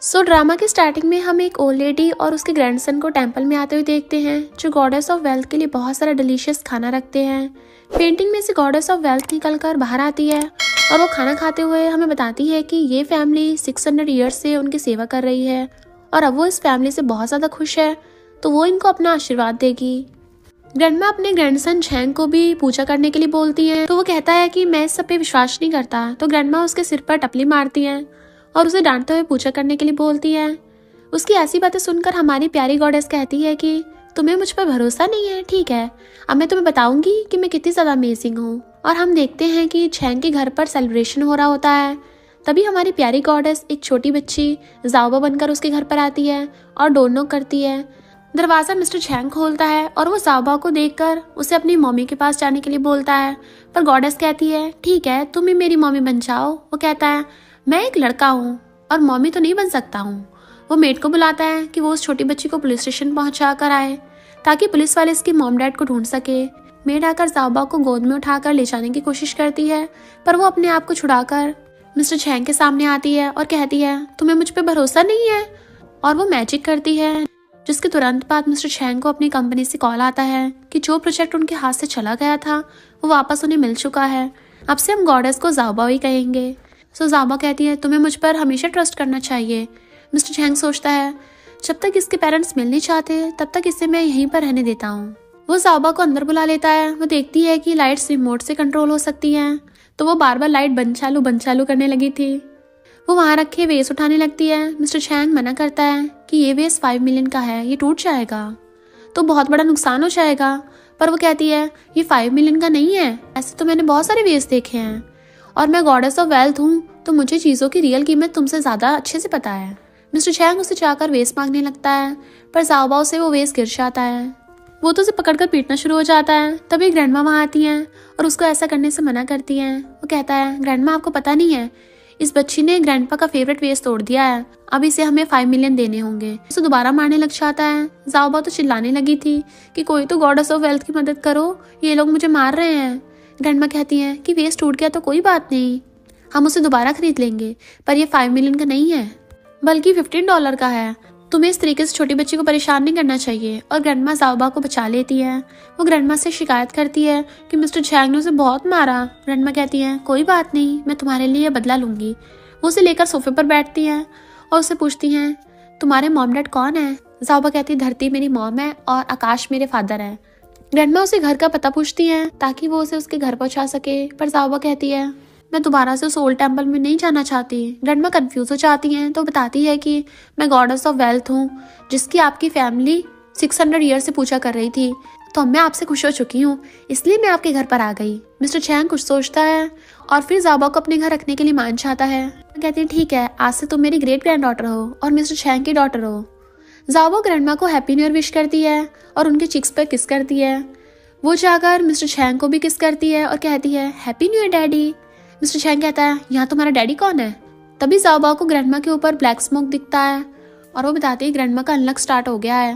Drama के starting में हम एक ओल्ड लेडी और उसके ग्रैंडसन को टेंपल में आते हुए देखते हैं, जो गॉडेस ऑफ वेल्थ के लिए बहुत सारा डिलीशियस खाना रखते हैं। पेंटिंग में से गॉडेस ऑफ वेल्थ निकल कर बाहर आती है और वो खाना खाते हुए हमें बताती है कि ये फैमिली 600 ईयर्स से उनकी सेवा कर रही है और अब वो इस फैमिली से बहुत ज़्यादा खुश है, तो वो इनको अपना आशीर्वाद देगी। ग्रैंडमा अपने ग्रैंडसन झैंग को भी पूजा करने के लिए बोलती हैं, तो वो कहता है कि मैं इस सब पे विश्वास नहीं करता। तो ग्रैंडमा उसके सिर पर टपली मारती हैं और उसे डांटते हुए पूजा करने के लिए बोलती है। उसकी ऐसी बातें सुनकर हमारी प्यारी गॉडेस कहती है कि तुम्हें मुझ पर भरोसा नहीं है, ठीक है, अब मैं तुम्हें बताऊंगी कि मैं कितनी ज़्यादा अमेजिंग हूँ। और हम देखते हैं कि झैंग के घर पर सेलिब्रेशन हो रहा होता है। तभी हमारी प्यारी गॉडेस एक छोटी बच्ची जाओबा बनकर उसके घर पर आती है और डोर नॉक करती है। दरवाज़ा मिस्टर झैंग खोलता है और वो जाओबा को देखकर उसे अपनी मम्मी के पास जाने के लिए बोलता है, पर गॉडेस कहती है ठीक है, तुम ही मेरी मम्मी बन जाओ। वो कहता है मैं एक लड़का हूँ और मम्मी तो नहीं बन सकता हूँ। वो मेड को बुलाता है कि वो उस छोटी बच्ची को पुलिस स्टेशन पहुंचा कर आए ताकि पुलिस वाले इसके मॉम डैड को ढूंढ सके। मेड आकर जाओबा को गोद में उठाकर ले जाने की कोशिश करती है, पर वो अपने आप को छुड़ाकर मिस्टर झैंग के सामने आती है और कहती है तुम्हें मुझ पर भरोसा नहीं है। और वो मैजिक करती है, जिसके तुरंत बाद मिस्टर झैंग को अपनी कंपनी से कॉल आता है कि जो प्रोजेक्ट उनके हाथ से चला गया था वो वापस उन्हें मिल चुका है। अब से हम गॉडेस को जाओबा ही कहेंगे। सो जाओबा कहती है तुम्हें मुझ पर हमेशा ट्रस्ट करना चाहिए। मिस्टर झैंग सोचता है जब तक इसके पेरेंट्स मिल नहीं चाहते तब तक इसे मैं यहीं पर रहने देता हूँ। वो जाओबा को अंदर बुला लेता है। वो देखती है कि लाइट्स रिमोट से कंट्रोल हो सकती हैं, तो वो बार बार लाइट बंद चालू करने लगी थी। वो वहाँ रखे वेस उठाने लगती है। मिस्टर झैंग मना करता है कि ये वेस 5 मिलियन का है, ये टूट जाएगा तो बहुत बड़ा नुकसान हो जाएगा। पर वो कहती है ये 5 मिलियन का नहीं है, ऐसे तो मैंने बहुत सारे वेस देखे हैं और मैं गॉडेस ऑफ वेल्थ हूँ, तो मुझे चीज़ों की रियल कीमत तुमसे ज़्यादा अच्छे से पता है। मिस्टर झैंग उसे जाकर वेस मांगने लगता है, पर जाओबा से वो वेस गिर जाता है। वो तो उसे पकड़कर पीटना शुरू हो जाता है। तभी ग्रैंडमा वहाँ आती हैं और उसको ऐसा करने से मना करती हैं। वो कहता है ग्रैंडमा आपको पता नहीं है, इस बच्ची ने ग्रैंडपा का फेवरेट वेस तोड़ दिया है, अब इसे हमें 5 मिलियन देने होंगे। उसे दोबारा मारने लग जाता है। जाओबा तो चिल्लाने लगी थी कि कोई तो गॉडेस ऑफ वेल्थ की मदद करो, ये लोग मुझे मार रहे हैं। ग्रैंडमा कहती हैं कि वेस टूट गया तो कोई बात नहीं, हम उसे दोबारा खरीद लेंगे, पर ये 5 मिलियन का नहीं है बल्कि $15 का है। तुम्हें इस तरीके से छोटी बच्ची को परेशान नहीं करना चाहिए। और ग्रैंडमा जाओबा को बचा लेती है। वो ग्रैंडमा से शिकायत करती है कि मिस्टर झैंग ने उसे बहुत मारा। ग्रैंडमा कहती है कोई बात नहीं, मैं तुम्हारे लिए बदला लूंगी। वो उसे लेकर सोफे पर बैठती हैं और उससे पूछती हैं तुम्हारे मॉम डैड कौन है। जाओबा कहती है धरती मेरी मॉम है और आकाश मेरे फादर है। ग्रैंडमा उसे घर का पता पूछती हैं ताकि वो उसे उसके घर पहुंचा सके, पर जाओबा कहती है मैं दोबारा से उस ओल्ड टेम्पल में नहीं जाना चाहती। ग्रैंडमा कंफ्यूज हो जाती हैं, तो बताती है कि मैं गॉडेस ऑफ वेल्थ हूँ, जिसकी आपकी फैमिली 600 ईयर से पूजा कर रही थी, तो अब मैं आपसे खुश हो चुकी हूँ, इसलिए मैं आपके घर पर आ गई। मिस्टर झैंग कुछ सोचता है और फिर जाओबा को अपने घर रखने के लिए मान चाहता है। कहती है ठीक है, आज से तुम मेरी ग्रेट ग्रैंड डॉटर हो और मिस्टर झैंग की डॉटर हो। जाओबा ग्रैंडमा को हैप्पी न्यू ईयर विश करती है और उनके चिक्स पर किस करती है। वो जाकर मिस्टर झैंग को भी किस करती है और कहती है happy new year daddy. Mister Zhang कहता है यहाँ तुम्हारा डैडी कौन है। तभी जाओबा को ग्रैंडमा के ऊपर ब्लैक स्मोक दिखता है और वो बताती है ग्रैंडमा का अनलक स्टार्ट हो गया है।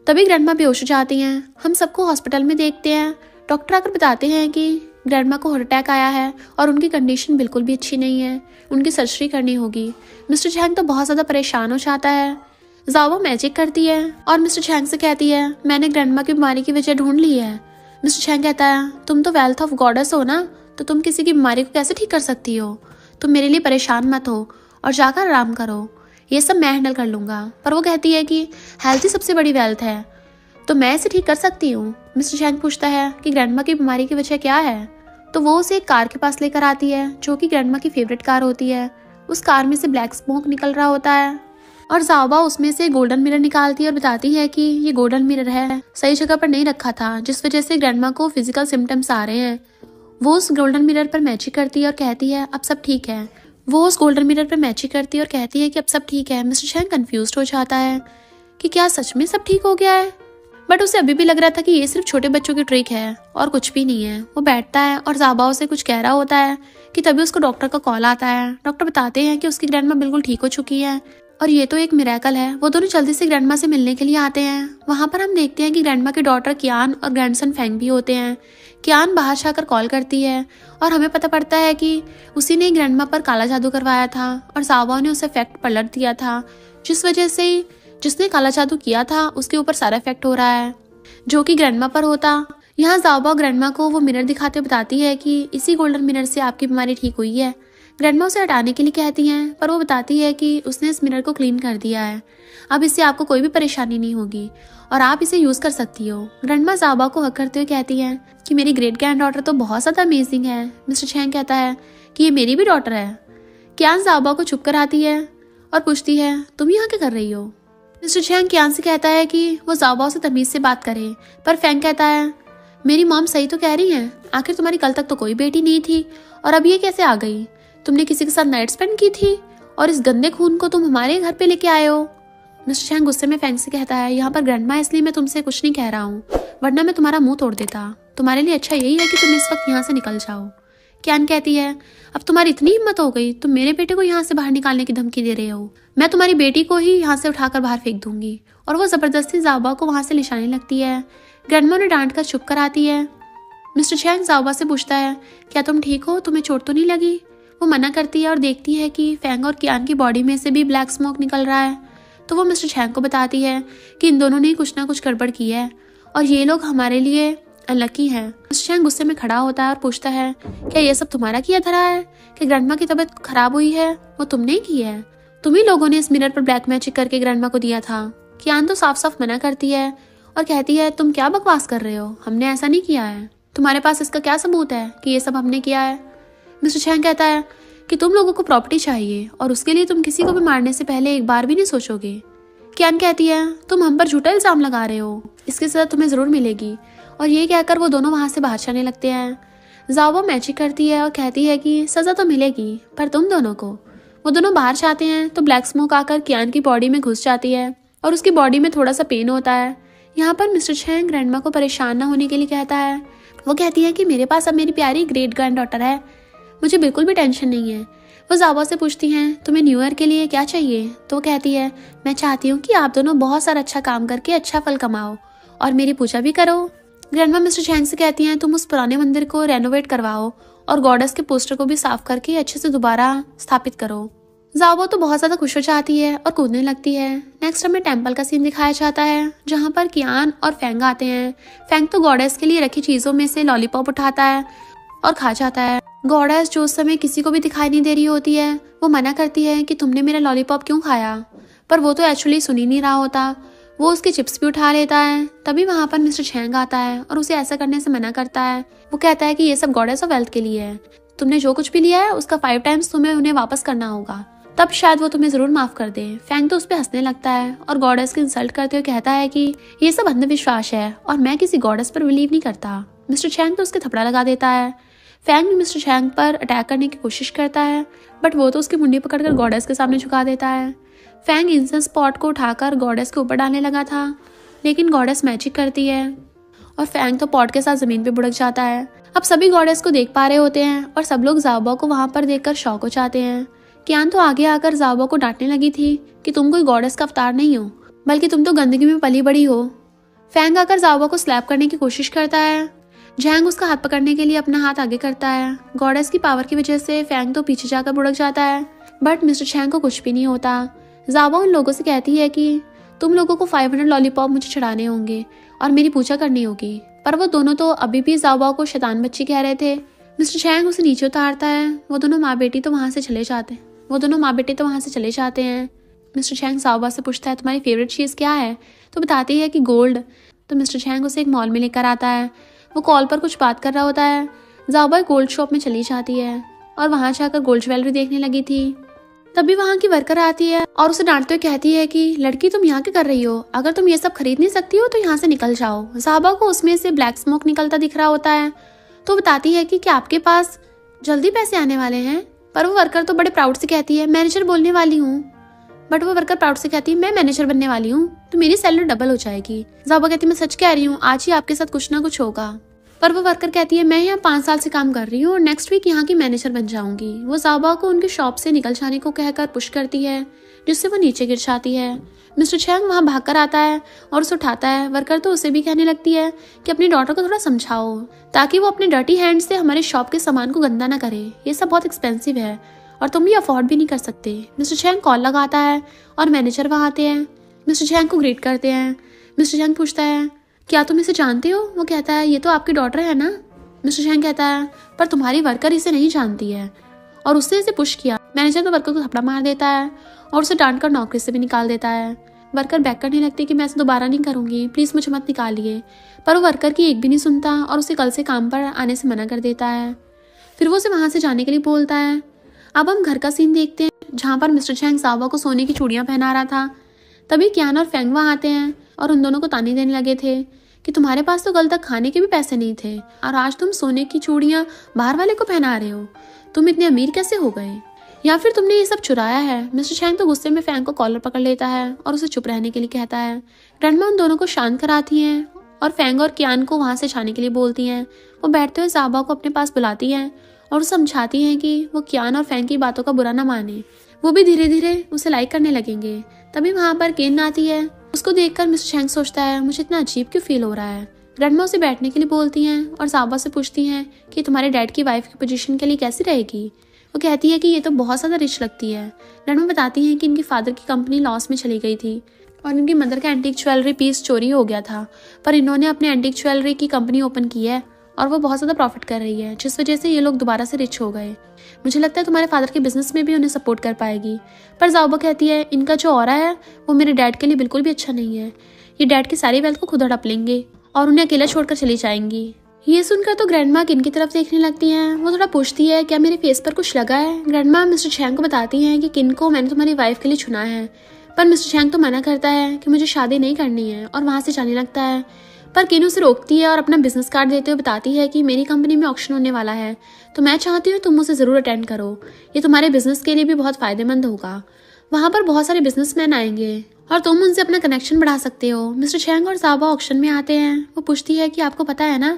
तभी ग्रैंडमा बेहोश हो जाती हैं। हम सबको हॉस्पिटल में देखते हैं। डॉक्टर आकर बताते हैं कि ग्रैंडमा को हार्ट अटैक आया है और उनकी कंडीशन बिल्कुल भी अच्छी नहीं है, उनकी सर्जरी करनी होगी। मिस्टर झैंग तो बहुत ज़्यादा परेशान हो जाता है। जाओबा मैजिक करती है और मिस्टर झैंग से कहती है मैंने ग्रैंडमा की बीमारी की वजह ढूंढ ली है। मिस्टर झैंग कहता है तुम तो वेल्थ ऑफ गॉडेस हो ना, तो तुम किसी की बीमारी को कैसे ठीक कर सकती हो। तुम मेरे लिए परेशान मत हो और जाकर आराम करो, ये सब मैं हैंडल कर लूँगा। पर वो कहती है कि हेल्थ ही सबसे बड़ी वेल्थ है, तो मैं इसे ठीक कर सकती हूँ। मिस्टर झैंग पूछता है कि ग्रैंडमा की बीमारी की वजह क्या है, तो वो उसे एक कार के पास लेकर आती है जो कि ग्रैंडमा की फेवरेट कार होती है। उस कार में से ब्लैक स्मोक निकल रहा होता है और जाओबा उसमें से गोल्डन मिरर निकालती है और बताती है कि ये गोल्डन मिरर है, सही जगह पर नहीं रखा था, जिस वजह से ग्रैंडमा को फिजिकल सिम्टम्स आ रहे हैं। वो उस गोल्डन मिरर पर मैजिक करती है और कहती है अब सब ठीक है। वो उस गोल्डन मिरर पर मैजिक करती है और कहती है कि अब सब ठीक है। मिस्टर झैंग कंफ्यूज्ड हो जाता है कि क्या सच में सब ठीक हो गया है, बट उसे अभी भी लग रहा था कि ये सिर्फ छोटे बच्चों की ट्रिक है और कुछ भी नहीं है। वो बैठता है और जाओबा उसे कुछ कह रहा होता है कि तभी उसको डॉक्टर का कॉल आता है। डॉक्टर बताते हैं कि उसकी ग्रैंडमा बिल्कुल ठीक हो चुकी है और ये तो एक मिरेकल है। वो दोनों जल्दी से ग्रैंडमा से मिलने के लिए आते हैं। वहाँ पर हम देखते हैं कि ग्रैंडमा की डॉटर कियान और ग्रैंडसन फेंग भी होते हैं। कियान बाहर से आकर कॉल करती है और हमें पता पड़ता है कि उसी ने ग्रैंडमा पर काला जादू करवाया था और ज़ाओबाओ ने उसे इफेक्ट पलट दिया था, जिस वजह से जिसने काला जादू किया था उसके ऊपर सारा इफेक्ट हो रहा है, जो कि ग्रैंडमा पर होता। यहाँ ज़ाओबाओ ग्रैंडमा को वो मिरर दिखाते हुए बताती है कि इसी गोल्डन मिरर से आपकी बीमारी ठीक हुई है। ग्रैंडमा उसे हटाने के लिए कहती हैं, पर वो बताती है कि उसने इस मिरर को क्लीन कर दिया है, अब इससे आपको कोई भी परेशानी नहीं होगी और आप इसे यूज कर सकती हो। ग्रैंडमा ज़ाओबाओ को हक करते हुए कहती है कि मेरी ग्रेट ग्रैंड डॉटर तो बहुत ज्यादा अमेजिंग है। मिस्टर चैंग कहता है कि ये मेरी भी डॉटर है। कियान ज़ाओबाओ को चुप कराती है और पूछती है, तुम यहाँ क्या कर रही हो? मिस्टर चैंग कियान से कहता है कि वो ज़ाओबाओ से तमीज से बात करे, पर फेंग कहता है, मेरी मॉम सही तो कह रही है, आखिर तुम्हारी कल तक तो कोई बेटी नहीं थी और अब ये कैसे आ गई? तुमने किसी के साथ नाइट स्पेंड की थी और इस गंदे खून को तुम हमारे घर पे लेके आए हो। मिस्टर चैंग गुस्से में फेंग से कहता है, यहाँ पर ग्रैंडमा इसलिए मैं तुमसे कुछ नहीं कह रहा हूँ, वरना मैं तुम्हारा मुंह तोड़ देता। तुम्हारे लिए अच्छा यही है कि तुम इस वक्त यहाँ से निकल जाओ। कियान कहती है, अब तुम्हारी इतनी हिम्मत हो गई, तुम मेरे बेटे को यहाँ से बाहर निकालने की धमकी दे रहे हो। मैं तुम्हारी बेटी को ही यहाँ से उठाकर बाहर फेंक दूंगी। और वो जबरदस्ती ज़ाओबाओ को वहाँ से लिशाने लगती है। ग्रैंडमा ने डांट कर चुप कराती है। मिस्टर चैंग ज़ाओबाओ से पूछता है, क्या तुम ठीक हो? तुम्हें चोट तो नहीं लगी? वो मना करती है और देखती है कि फेंग और कियान की बॉडी में से भी ब्लैक स्मोक निकल रहा है। तो वो मिस्टर चैंग को बताती है कि इन दोनों ने कुछ ना कुछ गड़बड़ की है और ये लोग हमारे लिए अनलकी हैं। मिस्टर चैंग गुस्से में खड़ा होता है और पूछता है, क्या ये सब तुम्हारा किया धरा है कि ग्रैंडमा की तबीयत खराब हुई है वो तुमने ही की है? तुम ही लोगों ने इस मिरर पर ब्लैक मैजिक करके ग्रैंडमा को दिया था। कियान तो साफ साफ मना करती है और कहती है, तुम क्या बकवास कर रहे हो, हमने ऐसा नहीं किया है। तुम्हारे पास इसका क्या सबूत है कि ये सब हमने किया है? मिस्टर चैंग कहता है कि तुम लोगों को प्रॉपर्टी चाहिए और उसके लिए तुम किसी को भी मारने से पहले एक बार भी नहीं सोचोगे। कियान कहती है, तुम हम पर झूठा इल्जाम लगा रहे हो, इसकी सजा तुम्हें जरूर मिलेगी। और ये कहकर वो दोनों वहां से बाहर जाने लगते हैं। ज़ाओबाओ मैजिक करती है और कहती है कि सजा तो मिलेगी, पर तुम दोनों को। वो दोनों बाहर जाते हैं तो ब्लैक स्मोक आकर कियान की बॉडी में घुस जाती है और उसकी बॉडी में थोड़ा सा पेन होता है। यहाँ पर मिस्टर चैंग ग्रैंडमा को परेशान न होने के लिए कहता है, वो कहती है कि मेरे पास अब मेरी प्यारी ग्रेट ग्रैंड डॉटर है, मुझे बिल्कुल भी टेंशन नहीं है। वो ज़ाओबाओ से पूछती हैं, तुम्हें न्यू ईयर के लिए क्या चाहिए? तो वो कहती है, मैं चाहती हूँ कि आप दोनों बहुत सारा अच्छा काम करके अच्छा फल कमाओ और मेरी पूजा भी करो। ग्रैंडमा मिस्टर चैंग से कहती हैं, तुम उस पुराने मंदिर को रेनोवेट करवाओ और गॉडेस के पोस्टर को भी साफ करके अच्छे से दोबारा स्थापित करो। ज़ाओबाओ तो बहुत ज्यादा खुश हो जाती है और कूदने लगती है। नेक्स्ट हमें टेम्पल का सीन दिखाया जाता है जहाँ पर कियान और फेंग आते हैं। फेंग तो गॉडेस के लिए रखी चीजों में से लॉलीपॉप उठाता है और खा जाता है। गॉडेस जो उस समय किसी को भी दिखाई नहीं दे रही होती है, वो मना करती है कि तुमने मेरा लॉलीपॉप क्यों खाया, पर वो तो एक्चुअली सुन ही नहीं रहा होता। वो उसके चिप्स भी उठा लेता है। तभी वहाँ पर मिस्टर चैंग आता है और उसे ऐसा करने से मना करता है। वो कहता है कि ये सब गॉडेस ऑफ वेल्थ के लिए है, तुमने जो कुछ भी लिया है उसका 5 टाइम्स तुम्हें उन्हें वापस करना होगा, तब शायद वो तुम्हें जरूर माफ कर दे। फेंग तो उस पर हंसने लगता है और गॉडेस की इंसल्ट करते हुए कहता है कि ये सब अंधविश्वास है और मैं किसी गॉडेस पर बिलीव नहीं करता। मिस्टर चैंग तो उसके थपड़ा लगा देता है। फेंग भी मिस्टर चैंग पर अटैक करने की कोशिश करता है, बट वो तो उसकी मुंडी पकड़कर गॉडेस के सामने झुका देता है। फेंग इंसेंस पॉट को उठाकर गॉडेस के ऊपर डालने लगा था, लेकिन गॉडेस मैजिक करती है और फेंग तो पॉट के साथ जमीन पे बुड़क जाता है। अब सभी गॉडेस को देख पा रहे होते हैं और सब लोग ज़ाओबाओ को वहां पर देखकर शॉक हो जाते हैं। कियान तो आगे आकर ज़ाओबाओ को डांटने लगी थी कि तुम कोई गॉडेस का अवतार नहीं हो, बल्कि तुम तो गंदगी में पली बड़ी हो। फेंग आकर ज़ाओबाओ को स्लैप करने की कोशिश करता है। जैंग उसका हाथ पकड़ने के लिए अपना हाथ आगे करता है। गॉडेस की पावर की वजह से फेंग तो पीछे जाकर बुड़क जाता है, बट मिस्टर चैंग को कुछ भी नहीं होता। ज़ाओबाओ उन लोगों से कहती है कि तुम लोगों को 500 लॉलीपॉप मुझे चढ़ाने होंगे और मेरी पूजा करनी होगी, पर वो दोनों तो अभी भी ज़ाओबाओ को शैतान बच्ची कह रहे थे। मिस्टर चैंग उसे नीचे उतारता है। वो दोनों माँ बेटी तो वहाँ से चले जाते हैं। मिस्टर चैंग ज़ाओबाओ से पूछता है, तुम्हारी फेवरेट चीज़ क्या है? तो बताती है कि गोल्ड। तो मिस्टर चैंग उसे एक मॉल में लेकर आता है। वो कॉल पर कुछ बात कर रहा होता है। ज़ाओबाओ गोल्ड शॉप में चली जाती है और वहाँ जाकर गोल्ड ज्वेलरी देखने लगी थी। तभी वहाँ की वर्कर आती है और उसे डांटते हुए कहती है कि लड़की तुम यहाँ क्या कर रही हो? अगर तुम ये सब खरीद नहीं सकती हो तो यहाँ से निकल जाओ। ज़ाओबाओ को उसमें से ब्लैक स्मोक निकलता दिख रहा होता है, तो बताती है कि क्या आपके पास जल्दी पैसे आने वाले हैं? पर वो वर्कर तो बड़े प्राउड से कहती है, मैनेजर बोलने वाली हूँ। बट वो वर्कर प्राउड से कहती है, मैं मैनेजर बनने वाली हूँ तो मेरी सैलरी डबल हो जाएगी। ज़ाओबाओ कहती है, मैं सच कह रही हूँ, आज ही आपके साथ कुछ ना कुछ होगा। पर वो वर्कर कहती है मैं यहाँ 5 साल से काम कर रही हूँ और नेक्स्ट वीक यहाँ की मैनेजर बन जाऊंगी। वो ज़ाओबा को उनकी शॉप से निकल जाने को कहकर पुश करती है, जिससे वो नीचे गिर जाती है। मिस्टर चैंग वहाँ भागकर आता है और उसे उठाता है। वर्कर तो उसे भी कहने लगती है कि अपनी डॉटर को थोड़ा समझाओ ताकि वो अपने डर्टी हैंड से हमारे शॉप के सामान को गंदा ना करे, ये सब बहुत एक्सपेंसिव है और तुम ये अफोर्ड भी नहीं कर सकते। मिस्टर चैंग कॉल लगाता है और मैनेजर वहाँ आते हैं। मिस्टर चैंग को ग्रीट करते हैं। मिस्टर चैंग पूछता है क्या तुम इसे जानते हो? वो कहता है ये तो आपकी डॉटर है ना। मिस्टर चैंग कहता है पर तुम्हारी वर्कर इसे नहीं जानती है और उसने इसे पुश किया। मैनेजर तो वर्कर को थप्पड़ मार देता है और उसे डांट कर नौकरी से भी निकाल देता है। वर्कर बैक करने लगती है कि मैं इसे दोबारा नहीं करूंगी, प्लीज मुझे मत निकालिए, पर वो वर्कर की एक भी नहीं सुनता और उसे कल से काम पर आने से मना कर देता है। फिर वो उसे वहां से जाने के लिए बोलता है। अब हम घर का सीन देखते हैं जहाँ पर मिस्टर चैंग ज़ाओबा को सोने की चूड़ियाँ पहना रहा था। तभी क्यान और फेंग वहाँ आते हैं और उन दोनों को ताने देने लगे थे कि तुम्हारे पास तो कल तक खाने के भी पैसे नहीं थे और आज तुम सोने की चूड़ियाँ बाहर वाले को पहना रहे हो, तुम इतने अमीर कैसे हो गए, या फिर तुमने ये सब चुराया है। मिस्टर चैंग तो गुस्से में फेंग को कॉलर पकड़ लेता है और उसे चुप रहने के लिए कहता है। ग्रैंडमा उन दोनों को शांत कराती हैं और फेंग और क्यान को वहाँ से जाने के लिए बोलती हैं। वो बैठते हुए ज़ाओबा को अपने पास बुलाती हैं और समझाती हैं कि वो क्यान और फेंग की बातों का बुरा ना माने, वो भी धीरे धीरे उसे लाइक करने लगेंगे। तभी वहाँ पर केन आती है। उसको देखकर मिस्टर चैंग सोचता है मुझे इतना अजीब क्यों फील हो रहा है। ग्रैंडमा उसे बैठने के लिए बोलती हैं और ज़ाओबा से पूछती हैं कि तुम्हारे डैड की वाइफ की पोजीशन के लिए कैसी रहेगी। वो कहती है कि ये तो बहुत ज़्यादा रिच लगती है। ग्रैंडमा बताती हैं कि इनकी फादर की कंपनी लॉस में चली गई थी और इनकी मदर का एंटीक ज्वेलरी पीस चोरी हो गया था, पर इन्होंने अपने एंटीक ज्वेलरी की कंपनी ओपन की है और वो बहुत ज़्यादा प्रॉफिट कर रही है, जिस वजह से ये लोग दोबारा से रिच हो गए। मुझे लगता है तुम्हारे फादर के बिजनेस में भी उन्हें सपोर्ट कर पाएगी। पर ज़ाओबा कहती है इनका जो ऑरा है वो मेरे डैड के लिए बिल्कुल भी अच्छा नहीं है, ये डैड की सारी वेल्थ को खुद हड़प लेंगे और उन्हें अकेला छोड़कर चली जाएंगी। ये सुनकर तो ग्रैंडमा किन की तरफ देखने लगती हैं। वो थोड़ा पूछती है क्या मेरे फेस पर कुछ लगा है। ग्रैंडमा मिस्टर चैंग को बताती हैं कि किन को मैंने तुम्हारी वाइफ के लिए चुना है, पर मिस्टर चैंग तो मना करता है कि मुझे शादी नहीं करनी है और वहाँ से जाने लगता है। पर किन उसे रोकती है और अपना बिजनेस कार्ड देते हुए बताती है कि मेरी कंपनी में ऑक्शन होने वाला है, तो मैं चाहती हूँ तुम उसे ज़रूर अटेंड करो, ये तुम्हारे बिजनेस के लिए भी बहुत फायदेमंद होगा। वहाँ पर बहुत सारे बिजनेसमैन आएंगे और तुम उनसे अपना कनेक्शन बढ़ा सकते हो। मिस्टर चैंग और ज़ाओबा ऑक्शन में आते हैं। वो पूछती है कि आपको पता है ना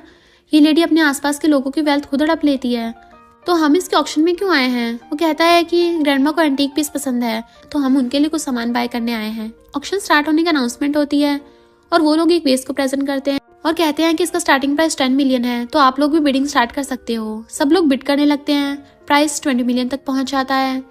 ये लेडी अपने आसपास के लोगों की वेल्थ खुद हड़प लेती है, तो हम इसके ऑक्शन में क्यों आए हैं। वो कहता है कि ग्रैंडमा को एंटीक पीस पसंद है तो हम उनके लिए कुछ सामान बाय करने आए हैं। ऑक्शन स्टार्ट होने का अनाउंसमेंट होती है और वो लोग एक वेस्ट को प्रेजेंट करते हैं और कहते हैं कि इसका स्टार्टिंग प्राइस 10 मिलियन है, तो आप लोग भी बिडिंग स्टार्ट कर सकते हो। सब लोग बिड करने लगते हैं। प्राइस 20 मिलियन तक पहुंच जाता है।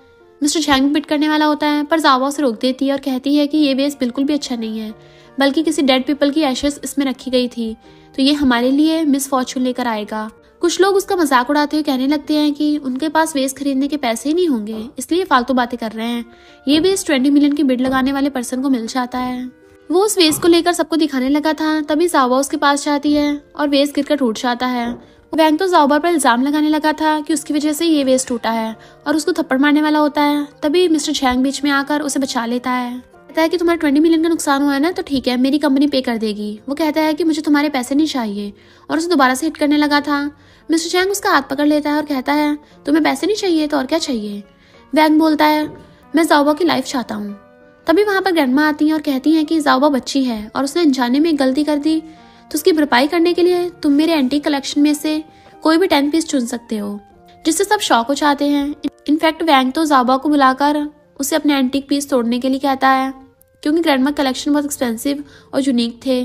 मिस्टर चैंग भी बिड करने वाला होता है, पर ज़ाओबा उसे रोक देती है और कहती है कि ये वेस्ट बिल्कुल भी अच्छा नहीं है, बल्कि किसी डेड पीपल की एशेस इसमें रखी गई थी, तो ये हमारे लिए मिस फॉर्चून लेकर आएगा। कुछ लोग उसका मजाक उड़ाते हुए कहने लगते हैं कि उनके पास वेस्ट खरीदने के पैसे ही नहीं होंगे, इसलिए फालतू बातें कर रहे हैं। ये वेस्ट 20 मिलियन की बिड लगाने वाले पर्सन को मिल जाता है। वो उस वेस्ट को लेकर सबको दिखाने लगा था। तभी ज़ाओबा उसके पास जाती है और वेस्ट गिरकर टूट जाता है। वैंग तो ज़ाओबा पर इल्जाम लगाने लगा था कि उसकी वजह से ये वेस्ट टूटा है और उसको थप्पड़ मारने वाला होता है। तभी मिस्टर चैंग बीच में आकर उसे बचा लेता है। कहता है कि तुम्हारा 20 मिलियन का नुकसान हुआ है ना, तो ठीक है, मेरी कंपनी पे कर देगी। वो कहता है कि मुझे तुम्हारे पैसे नहीं चाहिए और उसे दोबारा से हिट करने लगा था। मिस्टर चैंग उसका हाथ पकड़ लेता है और कहता है तुम्हें पैसे नहीं चाहिए तो और क्या चाहिए। वैंग बोलता है मैं ज़ाओबा की लाइफ चाहता हूँ। तभी वहाँ पर ग्रैंडमा आती हैं और कहती हैं कि ज़ाओबा बच्ची है और उसने अनजाने में एक गलती कर दी, तो उसकी भरपाई करने के लिए तुम मेरे एंटीक कलेक्शन में से कोई भी 10 पीस चुन सकते हो, जिससे सब शॉक हो जाते हैं। इनफैक्ट वैंग तो ज़ाओबा को बुलाकर उसे अपने एंटीक पीस तोड़ने के लिए कहता है, क्योंकि ग्रैंडमा कलेक्शन बहुत एक्सपेंसिव और यूनिक थे।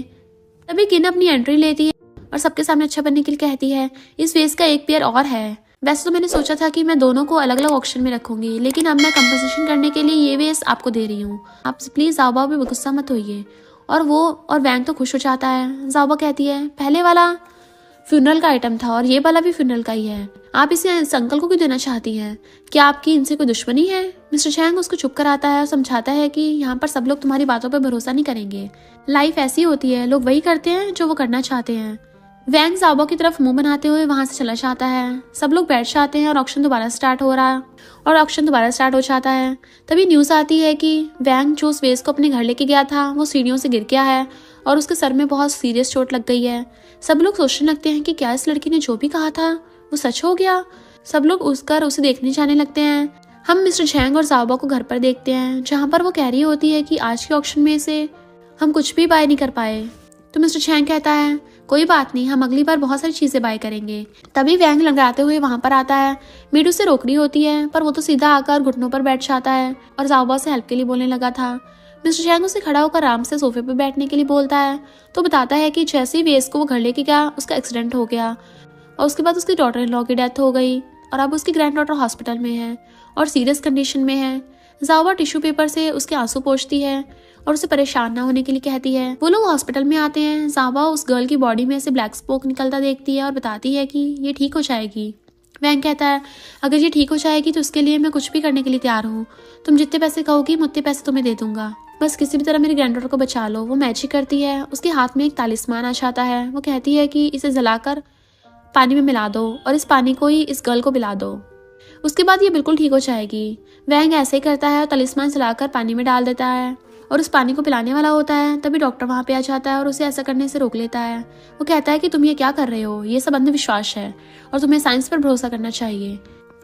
तभी किन अपनी एंट्री लेती है और सबके सामने अच्छा बनने के लिए कहती है इस वेस का एक पेयर और है। वैसे तो मैंने सोचा था कि मैं दोनों को अलग अलग ऑक्शन में रखूंगी, लेकिन अब मैं कंपनसेशन करने के लिए ये वेस आपको दे रही हूँ, आप प्लीज ज़ाओबा भी गुस्सा मत होइए। और वैंग तो खुश हो जाता है। ज़ाओबा कहती है पहले वाला फ्यूनरल का आइटम था और ये वाला भी फ्यूनरल का ही है, आप इसे इस अंकल को क्यों देना चाहती हैं, क्या आपकी इनसे कोई दुश्मनी है। मिस्टर चैंग उसको चुप कराता है और समझाता है कि यहाँ पर सब लोग तुम्हारी बातों पर भरोसा नहीं करेंगे, लाइफ ऐसी होती है, लोग वही करते हैं जो वो करना चाहते हैं। वैंग ज़ाओबा की तरफ मुंह बनाते हुए वहां से चला जाता है। सब लोग बैठ जाते हैं और ऑक्शन दोबारा स्टार्ट हो जाता है। तभी न्यूज़ आती है कि वैंग जो उस वेस को अपने घर लेके गया था वो सीढ़ियों से गिर गया है और उसके सर में बहुत सीरियस चोट लग गई है। सब लोग सोचने लगते हैं कि क्या इस लड़की ने जो भी कहा था वो सच हो गया। सब लोग उसे देखने जाने लगते हैं। हम मिस्टर चैंग और ज़ाओबा को घर पर देखते हैं, जहाँ पर वो कह रही होती है कि आज के ऑक्शन में से हम कुछ भी बाय नहीं कर पाए। तो मिस्टर चैंग कहता है कोई बात नहीं, हम अगली बार बहुत सारी चीजें बाय करेंगे। तभी वैंग लंगड़ाते हुए वहां पर आता है। मीड उसे रोकनी होती है पर वो तो सीधा आकर घुटनों पर बैठ जाता है और जाओबा से हेल्प के लिए बोलने लगा था। मिस्टर चैंग उसे खड़ा होकर आराम से सोफे पर बैठने के लिए बोलता है तो बताता है कि जैसे ही वेस को वो घर लेके गया उसका एक्सीडेंट हो गया और उसके बाद उसकी डॉटर इन लॉ की डेथ हो गई और अब उसकी ग्रैंड डॉटर हॉस्पिटल में है और सीरियस कंडीशन में है। जाओबा टिश्यू पेपर से उसके आंसू पोंछती है और उसे परेशान ना होने के लिए कहती है। वो लोग हॉस्पिटल में आते हैं। जाओबा उस गर्ल की बॉडी में से ब्लैक स्मोक निकलता देखती है और बताती है कि ये ठीक हो जाएगी। वैंग कहता है अगर ये ठीक हो जाएगी तो उसके लिए मैं कुछ भी करने के लिए तैयार हूँ। तुम जितने पैसे कहोगी मैं उतने पैसे तुम्हें दे दूंगा, बस किसी भी तरह मेरी ग्रैंड डॉटर को बचा लो। वो मैजिक करती है, उसके हाथ में एक तालिस्मान आ जाता है। वो कहती है कि इसे जलाकर पानी में मिला दो और इस पानी को ही इस गर्ल को पिला दो, उसके बाद ये बिल्कुल ठीक हो जाएगी। वैंग ऐसे ही करता है और तालिस्मान जलाकर पानी में डाल देता है और उस पानी को पिलाने वाला होता है। तभी डॉक्टर वहां पे आ जाता है और उसे ऐसा करने से रोक लेता है। वो कहता है कि तुम ये क्या कर रहे हो, ये सब अंधविश्वास है और तुम्हें साइंस पर भरोसा करना चाहिए।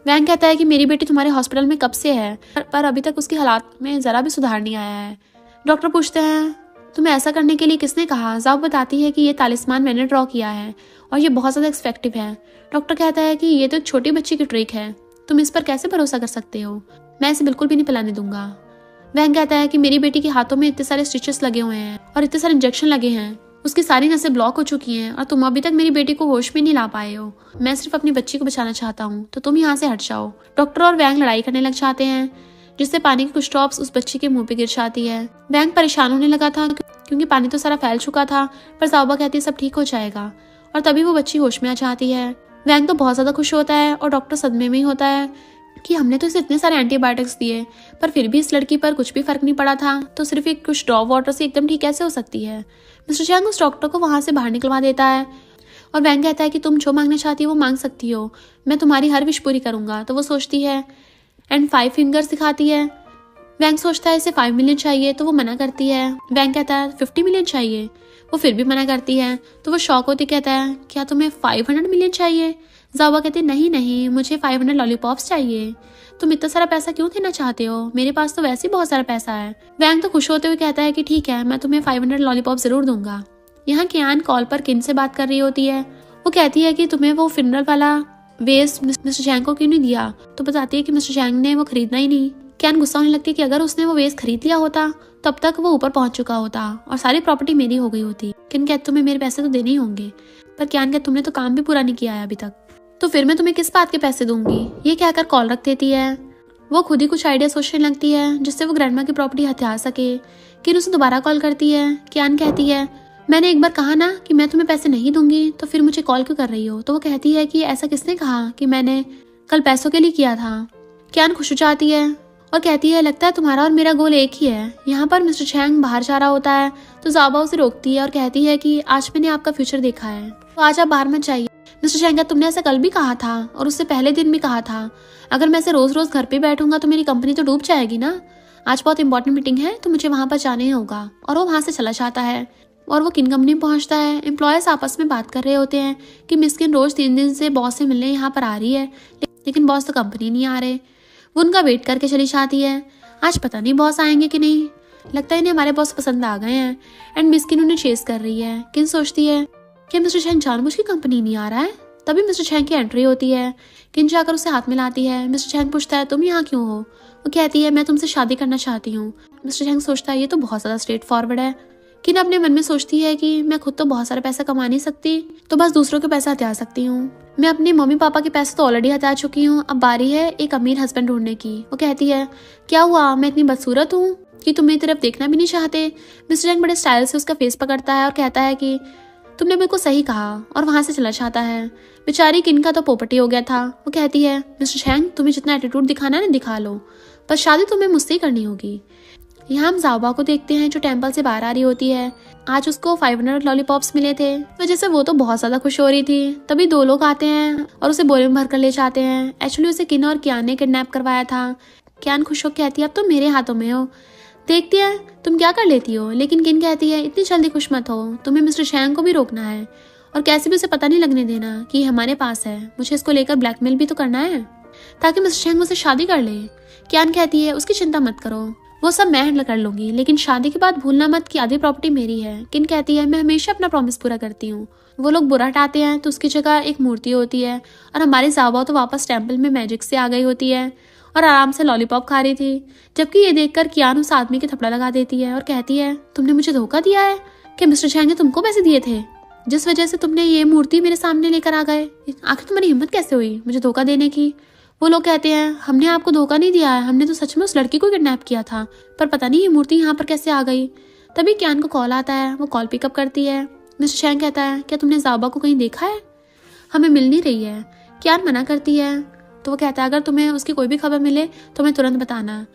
वैंग कहता है कि मेरी बेटी तुम्हारे हॉस्पिटल में कब से है पर अभी तक उसकी हालात में जरा भी सुधार नहीं आया है। डॉक्टर पूछते हैं तुम्हें ऐसा करने के लिए किसने कहा। जाओ बताती है कि ये तालिस्मान मैंने ड्रॉ किया है और ये बहुत ज्यादा इफेक्टिव है। डॉक्टर कहता है कि ये तो एक छोटी बच्ची की ट्रिक है, तुम इस पर कैसे भरोसा कर सकते हो, मैं इसे बिल्कुल भी नहीं पिलाने दूंगा। वैंग कहता है कि मेरी बेटी के हाथों में इतने सारे स्टिचेस लगे हुए हैं और इतने सारे इंजेक्शन लगे हैं, उसकी सारी नसें ब्लॉक हो चुकी हैं और तुम अभी तक मेरी बेटी को होश में नहीं ला पाए हो। मैं सिर्फ अपनी बच्ची को बचाना चाहता हूँ, तो तुम यहाँ से हट जाओ। डॉक्टर और वैंग लड़ाई करने लग जाते हैं जिससे पानी की कुछ ड्रॉप्स उस बच्ची के मुंह पे गिर जाती है। वैंग परेशान होने लगा था क्योंकि पानी तो सारा फैल चुका था, पर जाओबा कहती है सब ठीक हो जाएगा और तभी वो बच्ची होश में आ जाती है। वैंग तो बहुत ज्यादा खुश होता है और डॉक्टर सदमे में ही होता है कि हमने तो इसे इतने सारे एंटीबायोटिक्स दिए पर फिर भी इस लड़की पर कुछ भी फर्क नहीं पड़ा था, तो सिर्फ एक कुछ ड्रॉप वाटर से एकदम ठीक कैसे हो सकती है। मिस्टर चैंग उस डॉक्टर को वहां से बाहर निकलवा देता है और वैंग कहता है कि तुम जो मांगना चाहती हो वो मांग सकती हो, मैं तुम्हारी हर विश पूरी करूंगा। तो वो सोचती है एंड 5 फिंगर्स दिखाती है। वैंग सोचता है इसे 5 मिलियन चाहिए तो वो मना करती है। वैंग कहता है 50 मिलियन चाहिए, वो फिर भी मना करती है। तो वो शॉक होती कहता है क्या तुम्हें 500 मिलियन चाहिए। जाओबा कहते नहीं नहीं, मुझे 500 लॉलीपॉप्स चाहिए। तुम इतना सारा पैसा क्यों देना चाहते हो, मेरे पास तो वैसे ही बहुत सारा पैसा है। वैंग तो खुश होते हुए कहता है कि ठीक है, मैं तुम्हें 500 लॉलीपॉप जरूर दूंगा। यहाँ कियान कॉल पर किन से बात कर रही होती है। वो कहती है कि तुम्हें वो फिनरल वाला वेस्ट मिस्टर चैंग को क्यों नहीं दिया। तो बताती है कि मिस्टर चैंग ने वो खरीदना ही नहीं। कियान गुस्सा होने लगती है कि अगर उसने वो वेस्ट खरीद लिया होता तब तक वो ऊपर पहुंच चुका होता और सारी प्रॉपर्टी मेरी हो गई होती। किन कहते तुम्हें मेरे पैसे तो देने ही होंगे, पर कियान कहते तुमने तो काम भी पूरा नहीं किया है अभी तक, तो फिर मैं तुम्हें किस बात के पैसे दूंगी। ये कहकर कॉल रख देती है। वो खुद ही कुछ आइडिया सोचने लगती है जिससे वो ग्रैंडमा की प्रॉपर्टी हथिया सके। किन उसे दोबारा कॉल करती है। कियान कहती है मैंने एक बार कहा ना कि मैं तुम्हें पैसे नहीं दूंगी, तो फिर मुझे कॉल क्यों कर रही हो। तो वो कहती है कि ऐसा किसने कहा कि मैंने कल पैसों के लिए किया था। कियान खुश हो जाती है और कहती है लगता है तुम्हारा और मेरा गोल एक ही है। यहाँ पर मिस्टर चैंग बाहर जा रहा होता है तो जाओबा उसे रोकती है और कहती है कि आज मैंने आपका फ्यूचर देखा है, तो आज आप बाहर मत जाइए। मिस्टर चैंग तुमने ऐसा कल भी कहा था और उससे पहले दिन भी कहा था, अगर मैं ऐसे रोज रोज घर पे बैठूंगा तो मेरी कंपनी तो डूब जाएगी ना। आज बहुत इंपॉर्टेंट मीटिंग है तो मुझे वहां पर जाना ही होगा। और वो वहां से चला जाता है और वो किन कंपनी में पहुंचता है। एम्प्लॉयर्स आपस में बात कर रहे होते हैं कि मिस किन रोज 3 दिन से बॉस से मिलने यहाँ पर आ रही है, लेकिन बॉस तो कंपनी नहीं आ रहे। वो उनका वेट करके चली जाती है। आज पता नहीं बॉस आएंगे कि नहीं, लगता है इन्हें हमारे बॉस पसंद आ गए हैं। एंड मिस किन उन्हें चेस कर रही है। किन सोचती है कि मिस्टर चैंग जानबूझ के कंपनी नहीं आ रहा है। तभी मिस्टर चैंग की एंट्री होती है। किन जाकर उसे हाथ मिलाती है। मिस्टर चैंग पूछता है तुम यहाँ क्यों हो। वो कहती है मैं तुमसे शादी करना चाहती हूँ। मिस्टर चैंग सोचता है ये तो बहुत ज्यादा स्ट्रेट फॉरवर्ड है। किन अपने मन में सोचती है कि मैं खुद तो बहुत सारा पैसा कमा नहीं सकती, तो बस दूसरों के पैसा हथिया सकती हूँ। मैं अपने मम्मी पापा के पैसे तो ऑलरेडी हथिया चुकी हूँ, अब बारी है एक अमीर हस्बैंड ढूंढने की। वो कहती है क्या हुआ, मैं इतनी बदसूरत हूँ कि तुम मेरी तरफ देखना भी नहीं चाहते। मिस्टर चैंग बड़े स्टाइल से उसका फेस पकड़ता है और कहता है कि तुमने बिल्कुल सही कहा, और वहां से चला जाता है। बेचारी किन का तो पोपटी हो गया था। वो कहती है मिस्टर चैंग तुम्हें जितना एटीट्यूड दिखाना है ना दिखा लो, पर शादी तुम्हें मुझसे ही करनी होगी। यहाँ हम जाओबा को देखते हैं जो टेंपल से बाहर आ रही होती है। आज उसको 500 लॉलीपॉप्स मिले थे, वजह से वो तो बहुत ज्यादा खुश हो रही थी। तभी 2 लोग आते हैं और उसे बोरे में भर कर ले जाते हैं। एक्चुअली उसे किन और कियान ने किडनैप करवाया था। कियान खुश होकर कहती है अब तो मेरे हाथों में हो, देखती है तुम क्या कर लेती हो। लेकिन किन कहती है इतनी जल्दी खुश मत हो, तुम्हें मिस्टर चैंग को भी रोकना है और कैसे भी उसे पता नहीं लगने देना कि ये हमारे पास है। मुझे इसको लेकर ब्लैकमेल भी तो करना है ताकि मिस्टर चैंग मुझसे शादी कर ले। कियान कहती है उसकी चिंता मत करो, वो सब मैं हैंडल कर लूंगी, लेकिन शादी के बाद भूलना मत कि आधी प्रॉपर्टी मेरी है। किन कहती है मैं हमेशा अपना प्रॉमिस पूरा करती हूँ। वो लोग बुरा हटाते हैं तो उसकी जगह एक मूर्ति होती है और हमारी ज़ाबा तो वापस टेम्पल में मैजिक से आ गई होती है और आराम से लॉलीपॉप खा रही थी। जबकि ये देखकर कियान उस आदमी के थप्पड़ लगा देती है और कहती है तुमने मुझे धोखा दिया है कि मिस्टर चैंग ने तुमको पैसे दिए थे जिस वजह से तुमने ये मूर्ति मेरे सामने लेकर आ गए। आखिर तुम्हारी हिम्मत कैसे हुई मुझे धोखा देने की। वो लोग कहते हैं हमने आपको धोखा नहीं दिया है, हमने तो सच में उस लड़की को किडनैप किया था, पर पता नहीं ये मूर्ति यहाँ पर कैसे आ गई। तभी कियान को कॉल आता है, वो कॉल पिकअप करती है। मिस्टर चैंग कहता है क्या तुमने ज़ाबा को कहीं देखा है, हमें मिल नहीं रही है। कियान मना करती है तो वो कहता है अगर तुम्हें उसकी कोई भी खबर मिले तो मैं तुरंत बताना।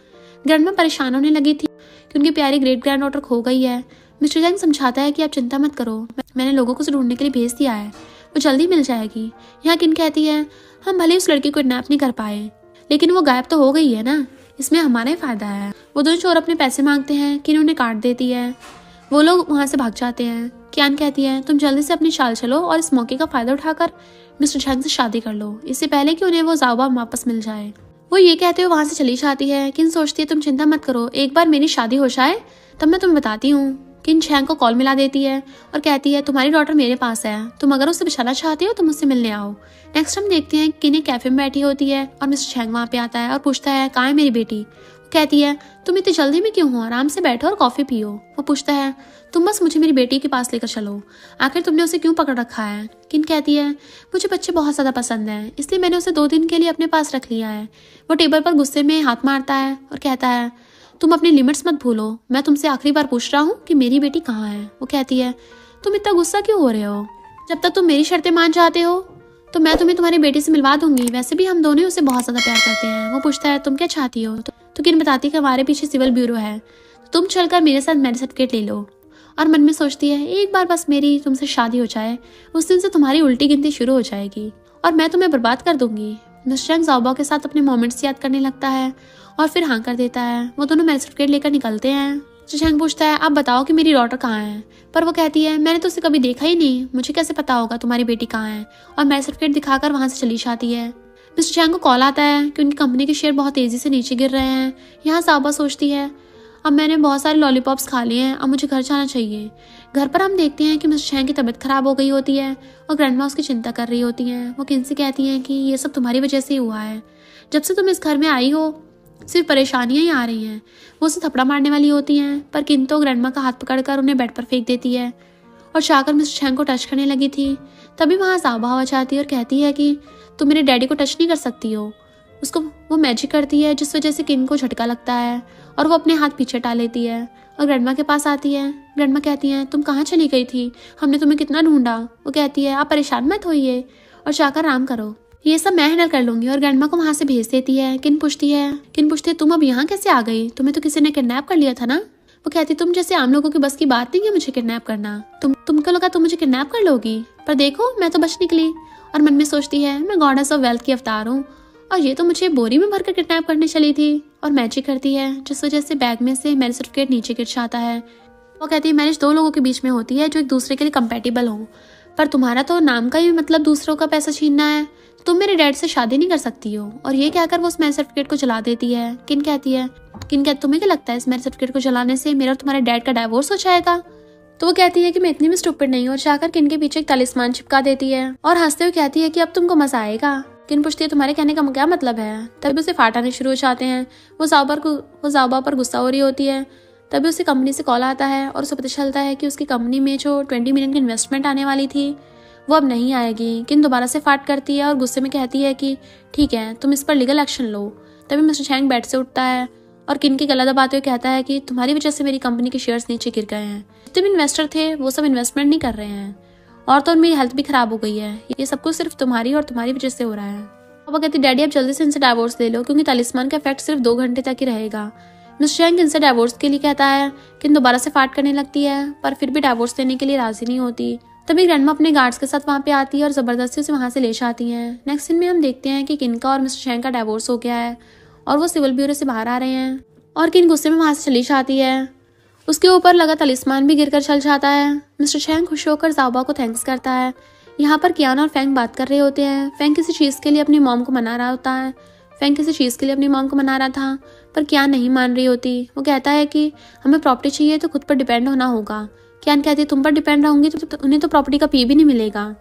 ग्रैंडमा परेशान होने लगी थी कि उनकी प्यारी ग्रेट ग्रैंड डॉटर खो गई है। मिस्टर चैंग समझाता है कि आप चिंता मत करो, मैंने लोगों को उसे ढूंढने के लिए भेज दिया है, वो जल्दी मिल जाएगी। यहाँ किन कहती है हम भले उस लड़की को किडनैप नहीं कर पाए लेकिन वो गायब तो हो गई है ना, इसमें हमारा ही फायदा है। वो दोनों चोर अपने पैसे मांगते हैं, किन उन्हें काट देती है। वो लोग वहाँ से भाग जाते हैं। कियान कहती है तुम जल्दी से अपनी चाल चलो और इस मौके का फायदा उठाकर मिस्टर चैंग से शादी कर लो, इससे पहले कि उन्हें वो ज़ाबा वापस मिल जाए। वो ये कहते हुए वहाँ से चली जाती है। किन सोचती है तुम चिंता मत करो, एक बार मेरी शादी हो जाए तब मैं तुम्हें बताती हूँ। किन चैंग को कॉल मिला देती है और कहती है तुम्हारी डॉटर मेरे पास है, तुम अगर उससे बिछाना चाहती हो तो मुझसे मिलने आओ। नेक्स्ट हम देखते हैं किन एक कैफे में बैठी होती है और मिस्टर चैंग वहाँ पे आता है और पूछता है कहाँ है मेरी बेटी। कहती है तुम इतनी जल्दी में क्यों हो, आराम से बैठो और कॉफी पियो। वो पूछता है तुम बस मुझे मेरी बेटी के पास लेकर चलो, आखिर तुमने उसे क्यों पकड़ रखा है। किन कहती है मुझे बच्चे बहुत ज़्यादा पसंद हैं, इसलिए मैंने उसे 2 दिन के लिए अपने पास रख लिया है। वो टेबल पर गुस्से में हाथ मारता है और कहता है तुम अपनी लिमिट्स मत भूलो, मैं तुमसे आखिरी बार पूछ रहा हूँ कि मेरी बेटी कहाँ है। वो कहती है तुम इतना गुस्सा क्यों हो रहे हो, जब तक तुम मेरी शर्तें मान जाते हो तो मैं तुम्हें तुम्हारी बेटी से मिलवा दूंगी, वैसे भी हम दोनों उसे बहुत ज़्यादा प्यार करते हैं। वो पूछता है तुम क्या चाहती हो तो किन बताती है कि हमारे पीछे सिविल ब्यूरो है, तुम चलकर मेरे साथ मैरिज सर्टिफिकेट ले लो। और मन में सोचती है एक बार बस मेरी तुमसे शादी हो जाए, उस दिन से तुम्हारी उल्टी गिनती शुरू हो जाएगी और मैं तुम्हें बर्बाद कर दूंगी। मिस्टर चैंग ज़ाबा के साथ अपने मोमेंट्स याद करने लगता है और फिर हाँ कर देता है। वो दोनों मैरिज सर्टिफिकेट लेकर निकलते हैं। मिस्टर चैंग पूछता है आप बताओ कि मेरी डॉटर कहाँ है, पर वो कहती है मैंने तो उसे कभी देखा ही नहीं, मुझे कैसे पता होगा तुम्हारी बेटी कहाँ है, और मैरिज सर्टिफिकेट दिखाकर वहाँ से चली जाती है। मिस्टर चैंग को कॉल आता है कि उनकी कंपनी के शेयर बहुत तेजी से नीचे गिर रहे हैं। यहाँ ज़ाबा सोचती है अब मैंने बहुत सारे लॉलीपॉप्स खा लिए हैं, अब मुझे घर जाना चाहिए। घर पर हम देखते हैं कि मिस्टर चैंग की तबीयत खराब हो गई होती है और ग्रैंडमा उसकी चिंता कर रही होती हैं। वो किन से कहती हैं कि ये सब तुम्हारी वजह से ही हुआ है, जब से तुम इस घर में आई हो सिर्फ परेशानियां ही आ रही हैं। वो उसे थप्पड़ा मारने वाली होती हैं पर किन तो ग्रैंडमा का हाथ पकड़कर उन्हें बेड पर फेंक देती है और जाकर मिस्टर चैंग को टच करने लगी थी। तभी वहाँ ज़ाबा आ जाती है और कहती है कि तुम मेरे डैडी को टच नहीं कर सकती हो। उसको वो मैजिक करती है जिस वजह से किन को झटका लगता है और वो अपने हाथ पीछे टाल लेती है और ग्रैंडमा के पास आती है। ग्रैंडमा कहती है तुम कहाँ चली गई थी, हमने तुम्हें कितना ढूंढा। वो कहती है आप परेशान मत होइए और जाकर आराम करो, ये सब मैं हैंडल कर लूंगी, और ग्रैंडमा को वहाँ से भेज देती है। किन पूछती है तुम अब यहाँ कैसे आ गई, तुम्हें तो किसी ने किडनैप कर लिया था ना। वो कहती तुम जैसे आम लोगों की बस की बात नहीं है मुझे किडनैप करना, तुमको लगा तुम मुझे किडनैप कर लोगी, पर देखो मैं तो बच निकली। और मन में सोचती है मैं गॉडेस ऑफ वेल्थ की अवतार हूँ और ये तो मुझे बोरी में भरकर किडनैप करने चली थी। और मैजिक करती है जिस वजह से बैग में से मैरिज सर्टिफिकेट नीचे गिर जाता है। वो कहती है मैरिज 2 लोगों के बीच में होती है जो एक दूसरे के लिए कंपेटेबल हो, पर तुम्हारा तो नाम का ही मतलब दूसरों का पैसा छीनना है, तुम मेरे डैड से शादी नहीं कर सकती हो। और ये कहकर वो उस मैरिज सर्टिफिकेट को जला देती है। किन कहती तुम्हें क्या लगता है इस मैरिज सर्टिफिकेट को जलाने से मेरा और तुम्हारे डैड का डाइवोर्स हो जाएगा। तो वो कहती है कि मैं इतनी भी स्टूपिड नहीं हूँ, और जाकर किन के पीछे एक तालिस्मान चिपका देती है और हंसते हुए कहती है कि अब तुमको मजा आएगा। किन पूछती है तुम्हारे कहने का क्या मतलब है। तभी उसे फाट आने शुरू हो जाते हैं। वो ज़ाबा पर गुस्सा हो रही होती है। तभी उसे कंपनी से कॉल आता है और उसे पता चलता है कि उसकी कंपनी में जो 20 मिलियन की इन्वेस्टमेंट आने वाली थी वो अब नहीं आएगी। किन दोबारा से फाट करती है और गुस्से में कहती है कि ठीक है तुम इस पर लीगल एक्शन लो। तभी मिस्टर चैंग बेड से उठता है और किन के गला दबाते हुए कहता है कि तुम्हारी वजह से मेरी कंपनी के शेयर्स नीचे गिर गए हैं, जितने भी इन्वेस्टर थे वो सब इन्वेस्टमेंट नहीं कर रहे हैं और तो मेरी हेल्थ भी खराब हो गई है, ये सब कुछ सिर्फ तुम्हारी और तुम्हारी वजह से हो रहा है। पापा कहती डैडी अब जल्दी से इनसे डाइवोर्स ले लो क्योंकि तालिस्मान का इफेक्ट सिर्फ 2 घंटे तक ही रहेगा। मिस्टर चैंग इनसे डाइवोर्स के लिए कहता है कि दोबारा से फाट करने लगती है पर फिर भी डाइवोर्स देने के लिए राजी नहीं होती। तभी ग्रैंडमा अपने गार्ड्स के साथ वहाँ पे आती है और जबरदस्ती उसे वहाँ से ले जाती हैं। नेक्स्ट सीन में हम देखते हैं कि किन का और मिस्टर चैंग का डाइवोर्स हो गया है और वो सिविल ब्यूरो से बाहर आ रहे हैं और किन गुस्से में वहाँ से चली जाती है। उसके ऊपर लगा तलिस्मान भी गिरकर चल जाता है। मिस्टर चैंग खुश होकर ज़ाबा को थैंक्स करता है। यहाँ पर कियान और फैंग बात कर रहे होते हैं। फैंग किसी चीज़ के लिए अपनी मॉम को मना रहा था, पर कियान नहीं मान रही होती। वो कहता है कि हमें प्रॉपर्टी चाहिए तो खुद पर डिपेंड होना होगा। कियान कहती है तुम पर डिपेंड रहूंगी तो उन्हें तो प्रॉपर्टी का पी भी नहीं मिलेगा।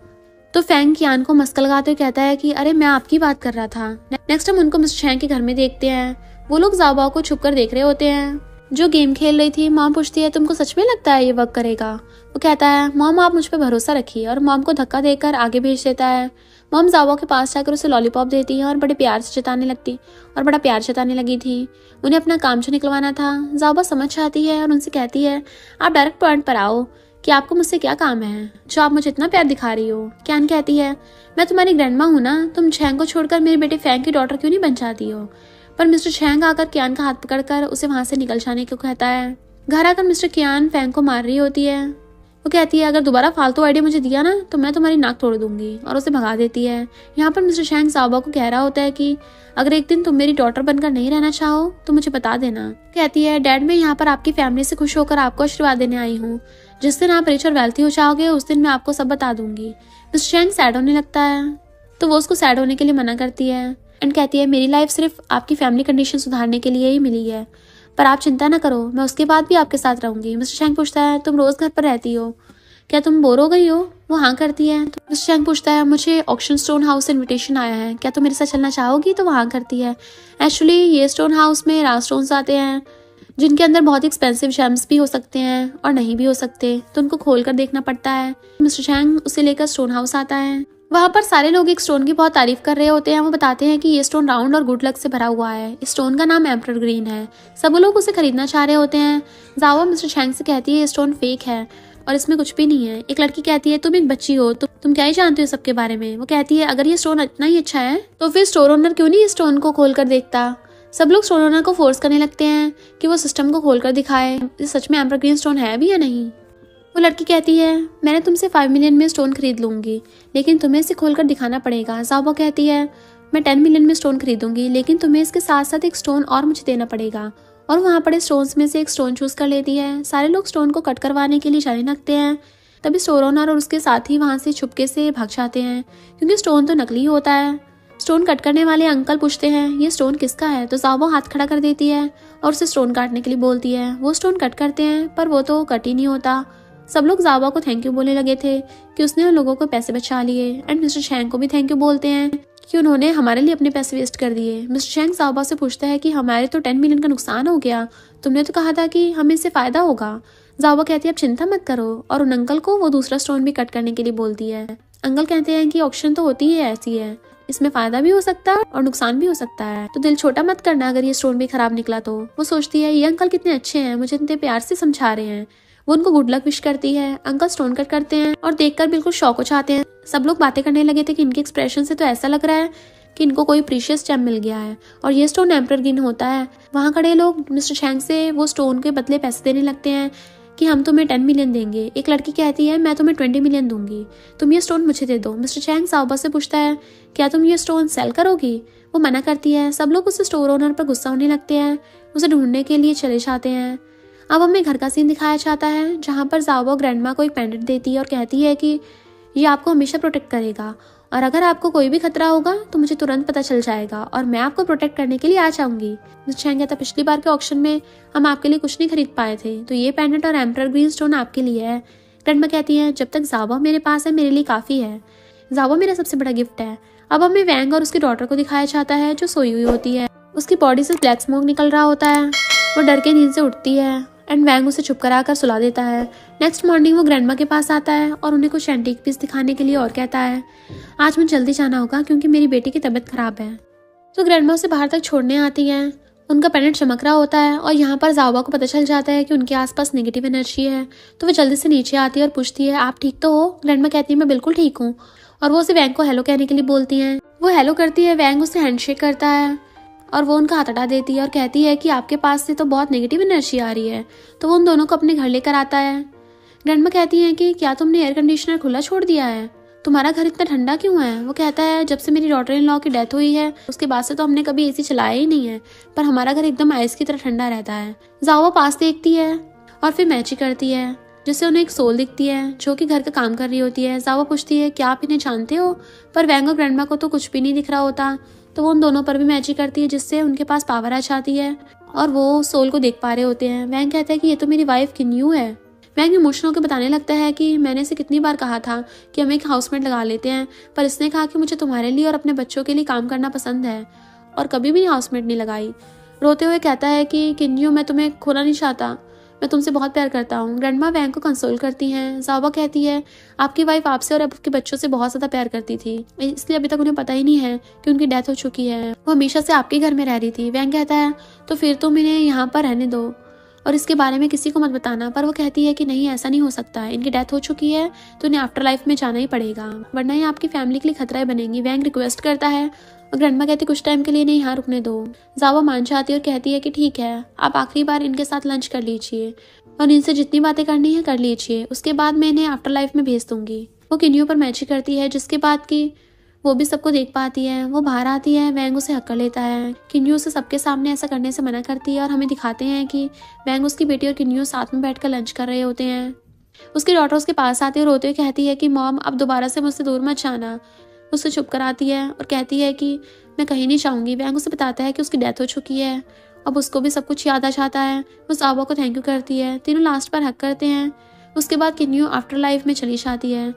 तो फैंग कियान को मस्का लगाते हुए कहता है कि अरे मैं आपकी बात कर रहा था। नेक्स्ट हम उनको मिस्टर चैंग के घर में देखते हैं। वो लोग ज़ाओबाओ को छुप कर देख रहे होते हैं जो गेम खेल रही थी। मॉम पूछती है तुमको सच में लगता है ये वर्क करेगा? वो कहता है मॉम आप मुझ पर भरोसा रखिए, और मॉम को धक्का देकर आगे भेज देता है। मॉम ज़ाओबाओ के पास जाकर उसे लॉलीपॉप देती है और बड़े प्यार से बड़ा प्यार जताने लगी थी। उन्हें अपना काम जो निकलवाना था। ज़ाओबाओ समझ जाती है और उनसे कहती है आप डायरेक्ट पॉइंट पर आओ कि आपको मुझसे क्या काम है जो आप मुझे इतना प्यार दिखा रही हो। कियान कहती है मैं तुम्हारी ग्रैंडमा हूँ ना, तुम चैंग को छोड़कर मेरे बेटे फैंग की डॉटर क्यों नहीं बन जाती हो? पर मिस्टर चैंग आकर कियान का हाथ पकड़कर उसे वहां से निकल जाने को कहता है। घर आकर मिस्टर कियान फैंग को मार रही होती है। वो कहती है अगर दोबारा फालतू आइडिया मुझे दिया ना तो मैं तुम्हारी नाक तोड़ दूंगी, और उसे भगा देती है। यहाँ पर मिस्टर चैंग ज़ाओबाओ को कह रहा होता है कि अगर एक दिन तुम मेरी डॉटर बनकर नहीं रहना चाहो तो मुझे बता देना। कहती है डैड मैं यहाँ पर आपकी फैमिली से खुश होकर आपको आशीर्वाद देने आई हूँ। जिस दिन आप रिच और वेल्थी हो जाओगे उस दिन मैं आपको सब बता दूंगी। मिस्टर चैंग सैड होने लगता है तो वो उसको सैड होने के लिए मना करती है एंड कहती है मेरी लाइफ सिर्फ आपकी फैमिली कंडीशन सुधारने के लिए ही मिली है, पर आप चिंता ना करो, मैं उसके बाद भी आपके साथ रहूंगी। मिस्टर चैंग पूछता है तुम रोज घर पर रहती हो, क्या तुम बोर हो गई हो? वो हाँ करती है। तो मिस्टर चैंग पूछता है मुझे ऑक्शन स्टोन हाउस से इन्विटेशन आया है, क्या तुम मेरे साथ चलना चाहोगी? तो वो हाँ करती है। एक्चुअली ये स्टोन हाउस में राज स्टोन्स आते हैं जिनके अंदर बहुत ही एक्सपेंसिव जेम्स भी हो सकते हैं और नहीं भी हो सकते, तो उनको खोल कर देखना पड़ता है। मिस्टर चैंग उसे लेकर स्टोन हाउस आता है। वहाँ पर सारे लोग एक स्टोन की बहुत तारीफ कर रहे होते हैं। वो बताते हैं कि ये स्टोन राउंड और गुड लक से भरा हुआ है। इस स्टोन का नाम एम्परर ग्रीन है। सब लोग उसे खरीदना चाह रहे होते हैं। ज़ाओबाओ मिस्टर चैंग से कहती है ये स्टोन फेक है और इसमें कुछ भी नहीं है। एक लड़की कहती है तुम एक बच्ची हो, तुम क्या ही जानती हो सबके बारे में? वो कहती है अगर ये स्टोन इतना ही अच्छा है तो फिर स्टोर ओनर क्यों नहीं इस स्टोन को खोल कर देखता? सब लोग स्टोर ओनर को फोर्स करने लगते हैं कि वो सिस्टम को खोल कर दिखाए सच में एम्परर ग्रीन स्टोन है भी या नहीं। वो लड़की कहती है मैंने तुमसे 5 मिलियन में स्टोन खरीद लूंगी, लेकिन तुम्हें इसे खोलकर दिखाना पड़ेगा। ज़ाओबाओ कहती है मैं 10 मिलियन में स्टोन खरीदूंगी, लेकिन तुम्हें इसके साथ साथ एक स्टोन और मुझे देना पड़ेगा। और वहाँ पड़े स्टोन्स में से एक स्टोन चूज कर लेती है। सारे लोग स्टोन को कट करवाने के लिए जाने लगते हैं। तभी स्टोर ओनर और उसके साथी वहाँ से छुपके से भाग जाते हैं क्योंकि स्टोन तो नकली होता है। स्टोन कट करने वाले अंकल पूछते हैं ये स्टोन किसका है? तो ज़ाओबाओ हाथ खड़ा कर देती है और उसे स्टोन काटने के लिए बोलती है। वो स्टोन कट करते हैं पर वो तो कट ही नहीं होता। सब लोग ज़ाओबाओ को थैंक यू बोलने लगे थे कि उसने उन लोगों को पैसे बचा लिए एंड मिस्टर चैंग को भी थैंक यू बोलते हैं कि उन्होंने हमारे लिए अपने पैसे वेस्ट कर दिए। मिस्टर चैंग ज़ाओबाओ से पूछता है कि हमारे तो 10 मिलियन का नुकसान हो गया, तुमने तो कहा था कि हमें इससे फ़ायदा होगा। ज़ाओबाओ कहती है अब चिंता मत करो और उन अंकल को वो दूसरा स्टोन भी कट करने के लिए बोलती है। अंकल कहते हैं कि ऑक्शन तो होती ही ऐसी है, इसमें फ़ायदा भी हो सकता है और नुकसान भी हो सकता है, तो दिल छोटा मत करना अगर ये स्टोन भी खराब निकला तो। वो सोचती है ये अंकल कितने अच्छे हैं, मुझे इतने प्यार से समझा रहे हैं। वो उनको गुड लक विश करती है। अंकल स्टोन कट करते हैं और देखकर बिल्कुल शॉक हो जाते हैं। सब लोग बातें करने लगे थे कि इनके एक्सप्रेशन से तो ऐसा लग रहा है कि इनको कोई प्रीशियस जेम मिल गया है और ये स्टोन एम्परर ग्रीन होता है। वहाँ खड़े लोग मिस्टर चैंग से वो स्टोन के बदले पैसे देने लगते हैं कि हम तुम्हें 10 मिलियन देंगे। एक लड़की कहती है मैं तुम्हें 20 मिलियन दूंगी, तुम ये स्टोन मुझे दे दो। मिस्टर चैंग ज़ाओबाओ से पूछता है क्या तुम ये स्टोन सेल करोगी? वो मना करती है। सब लोग उसे स्टोर ओनर पर गुस्सा होने लगते हैं, उसे ढूंढने के लिए चले जाते हैं। अब हमें घर का सीन दिखाया जाता है जहाँ पर ज़ाओबाओ ग्रैंडमा को एक पेंडेंट देती है और कहती है कि ये आपको हमेशा प्रोटेक्ट करेगा और अगर आपको कोई भी खतरा होगा तो मुझे तुरंत पता चल जाएगा और मैं आपको प्रोटेक्ट करने के लिए आ जाऊंगी। मिस्टर चैंग कहता पिछली बार के ऑक्शन में हम आपके लिए कुछ नहीं खरीद पाए थे, तो ये पेंडेंट और एम्परर ग्रीन स्टोन आपके लिए है। ग्रैंडमा कहती है जब तक ज़ाओबाओ मेरे पास है मेरे लिए काफ़ी है, ज़ाओबाओ मेरा सबसे बड़ा गिफ्ट है। अब हमें वैंग और उसकी डॉटर को दिखाया जाता है जो सोई हुई होती है। उसकी बॉडी से ब्लैक स्मोक निकल रहा होता है। वो डर के नींद से उठती है एंड वैंग उसे चुप कराकर सुला देता है। नेक्स्ट मॉर्निंग वो ग्रैंडमा के पास आता है और उन्हें कुछ एंटीक पीस दिखाने के लिए और कहता है आज मुझे जल्दी जाना होगा क्योंकि मेरी बेटी की तबीयत खराब है। तो ग्रैंडमा उसे बाहर तक छोड़ने आती है। उनका पेंडेंट चमक रहा होता है और यहाँ पर ज़ाओबाओ को पता चल जाता है कि उनके आसपास नेगेटिव एनर्जी है। तो वो जल्दी से नीचे आती है और पूछती है आप ठीक तो हो? ग्रैंडमा कहती है मैं बिल्कुल ठीक हूँ और वो उसे वैंग को हेलो कहने के लिए बोलती हैं। वो हेलो करती है, वैंग उससे हैंडशेक करता है और वो उनका हाथ हटा देती है और कहती है कि आपके पास से तो बहुत नेगेटिव एनर्जी आ रही है। तो वो उन दोनों को अपने घर लेकर आता है। ग्रैंडमा कहती है कि क्या तुमने एयर कंडीशनर खुला छोड़ दिया है? तुम्हारा घर इतना ठंडा क्यों है? वो कहता है जब से मेरी डॉटर इन लॉ की डेथ हुई है उसके बाद से तो हमने कभी एसी चलाया ही नहीं है, पर हमारा घर एकदम आइस की तरह ठंडा रहता है। ज़ाओबाओ पास देखती है और फिर मैजिक करती है जिससे उन्हें एक सोल दिखती है जो कि घर का काम कर रही होती है। ज़ाओबाओ पूछती है क्या आप इन्हें जानते हो? पर वैंग और ग्रैंडमा को तो कुछ भी नहीं दिख रहा होता। तो वो उन दोनों पर भी मैजिक करती है जिससे उनके पास पावर आ जाती है और वो सोल को देख पा रहे होते हैं। वैंग कहता है कि ये तो मेरी वाइफ किन्यू है। वैंग इमोशनल होकर बताने लगता है कि मैंने इसे कितनी बार कहा था कि हम एक हाउसमेट लगा लेते हैं, पर इसने कहा कि मुझे तुम्हारे लिए और अपने बच्चों के लिए काम करना पसंद है, और कभी भी हाउसमेट नहीं लगाई। रोते हुए कहता है कि किन्यू, मैं तुम्हें खोना नहीं चाहता, मैं तुमसे बहुत प्यार करता हूँ। ग्रैंडमा वैंग को कंसोल करती हैं। ज़ाओबा कहती है आपकी वाइफ आपसे और आपके बच्चों से बहुत ज़्यादा प्यार करती थी, इसलिए अभी तक उन्हें पता ही नहीं है कि उनकी डेथ हो चुकी है। वो हमेशा से आपके घर में रह रही थी। वैंग कहता है तो फिर तुम इन्हें यहाँ पर रहने दो और इसके बारे में किसी को मत बताना, पर वो कहती है कि नहीं, ऐसा नहीं हो सकता, इनकी डेथ हो चुकी है तो इन्हें आफ्टर लाइफ में जाना ही पड़ेगा, वरना ये आपकी फैमिली के लिए खतरा बनेगी। वैंग रिक्वेस्ट करता है और ग्रैंडमा कहती कुछ टाइम के लिए इन्हें यहाँ रुकने दो। ज़ाओबा मान जाती है और कहती है कि ठीक है, आप आखिरी बार इनके साथ लंच कर लीजिए और इनसे जितनी बातें करनी है कर लीजिए, उसके बाद मैं इन्हें आफ्टर लाइफ में भेज दूंगी। वो किन्यू पर मैजिक करती है, जिसके बाद की वो भी सबको देख पाती है। वो बाहर आती है, वैंग उसे हक कर लेता है। किन्यू उसे सबके सामने ऐसा करने से मना करती है और हमें दिखाते हैं कि वैंग, उसकी बेटी और किन्यू साथ में बैठकर लंच कर रहे होते हैं। उसकी डॉटर उसके पास आती है और रोते हुए कहती है कि मॉम, अब दोबारा से मुझसे दूर मत जाना। उसे चुप कराती है और कहती है कि मैं कहीं नहीं जाऊंगी। वैंग उसे बताता है कि उसकी डेथ हो चुकी है, अब उसको भी सब कुछ याद आ जाता है। वो ज़ाओबा को थैंक यू करती है। तीनों लास्ट पर हक करते हैं। उसके बाद किन्यू आफ्टर लाइफ में चली जाती है।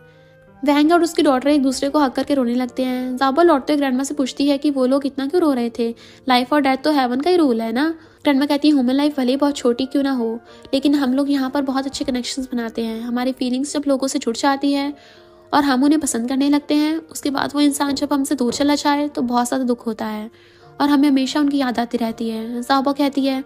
वैंग और उसकी डॉटर एक दूसरे को हक करके रोने लगते हैं। ज़ाओबा लौटते हुए ग्रैंडमा से पूछती है कि वो लोग इतना क्यों रो रहे थे, लाइफ और डेथ तो हेवन का ही रूल है ना। ग्रैंडमा कहती है ह्यूमन लाइफ भले ही बहुत छोटी क्यों ना हो, लेकिन हम लोग यहाँ पर बहुत अच्छे कनेक्शंस बनाते हैं। हमारी फीलिंग्स जब लोगों से जुड़ जाती है और हम उन्हें पसंद करने लगते हैं, उसके बाद वो इंसान जब हमसे दूर चला जाए तो बहुत ज़्यादा दुख होता है और हमें हमेशा उनकी याद आती रहती है। ज़ाओबा कहती है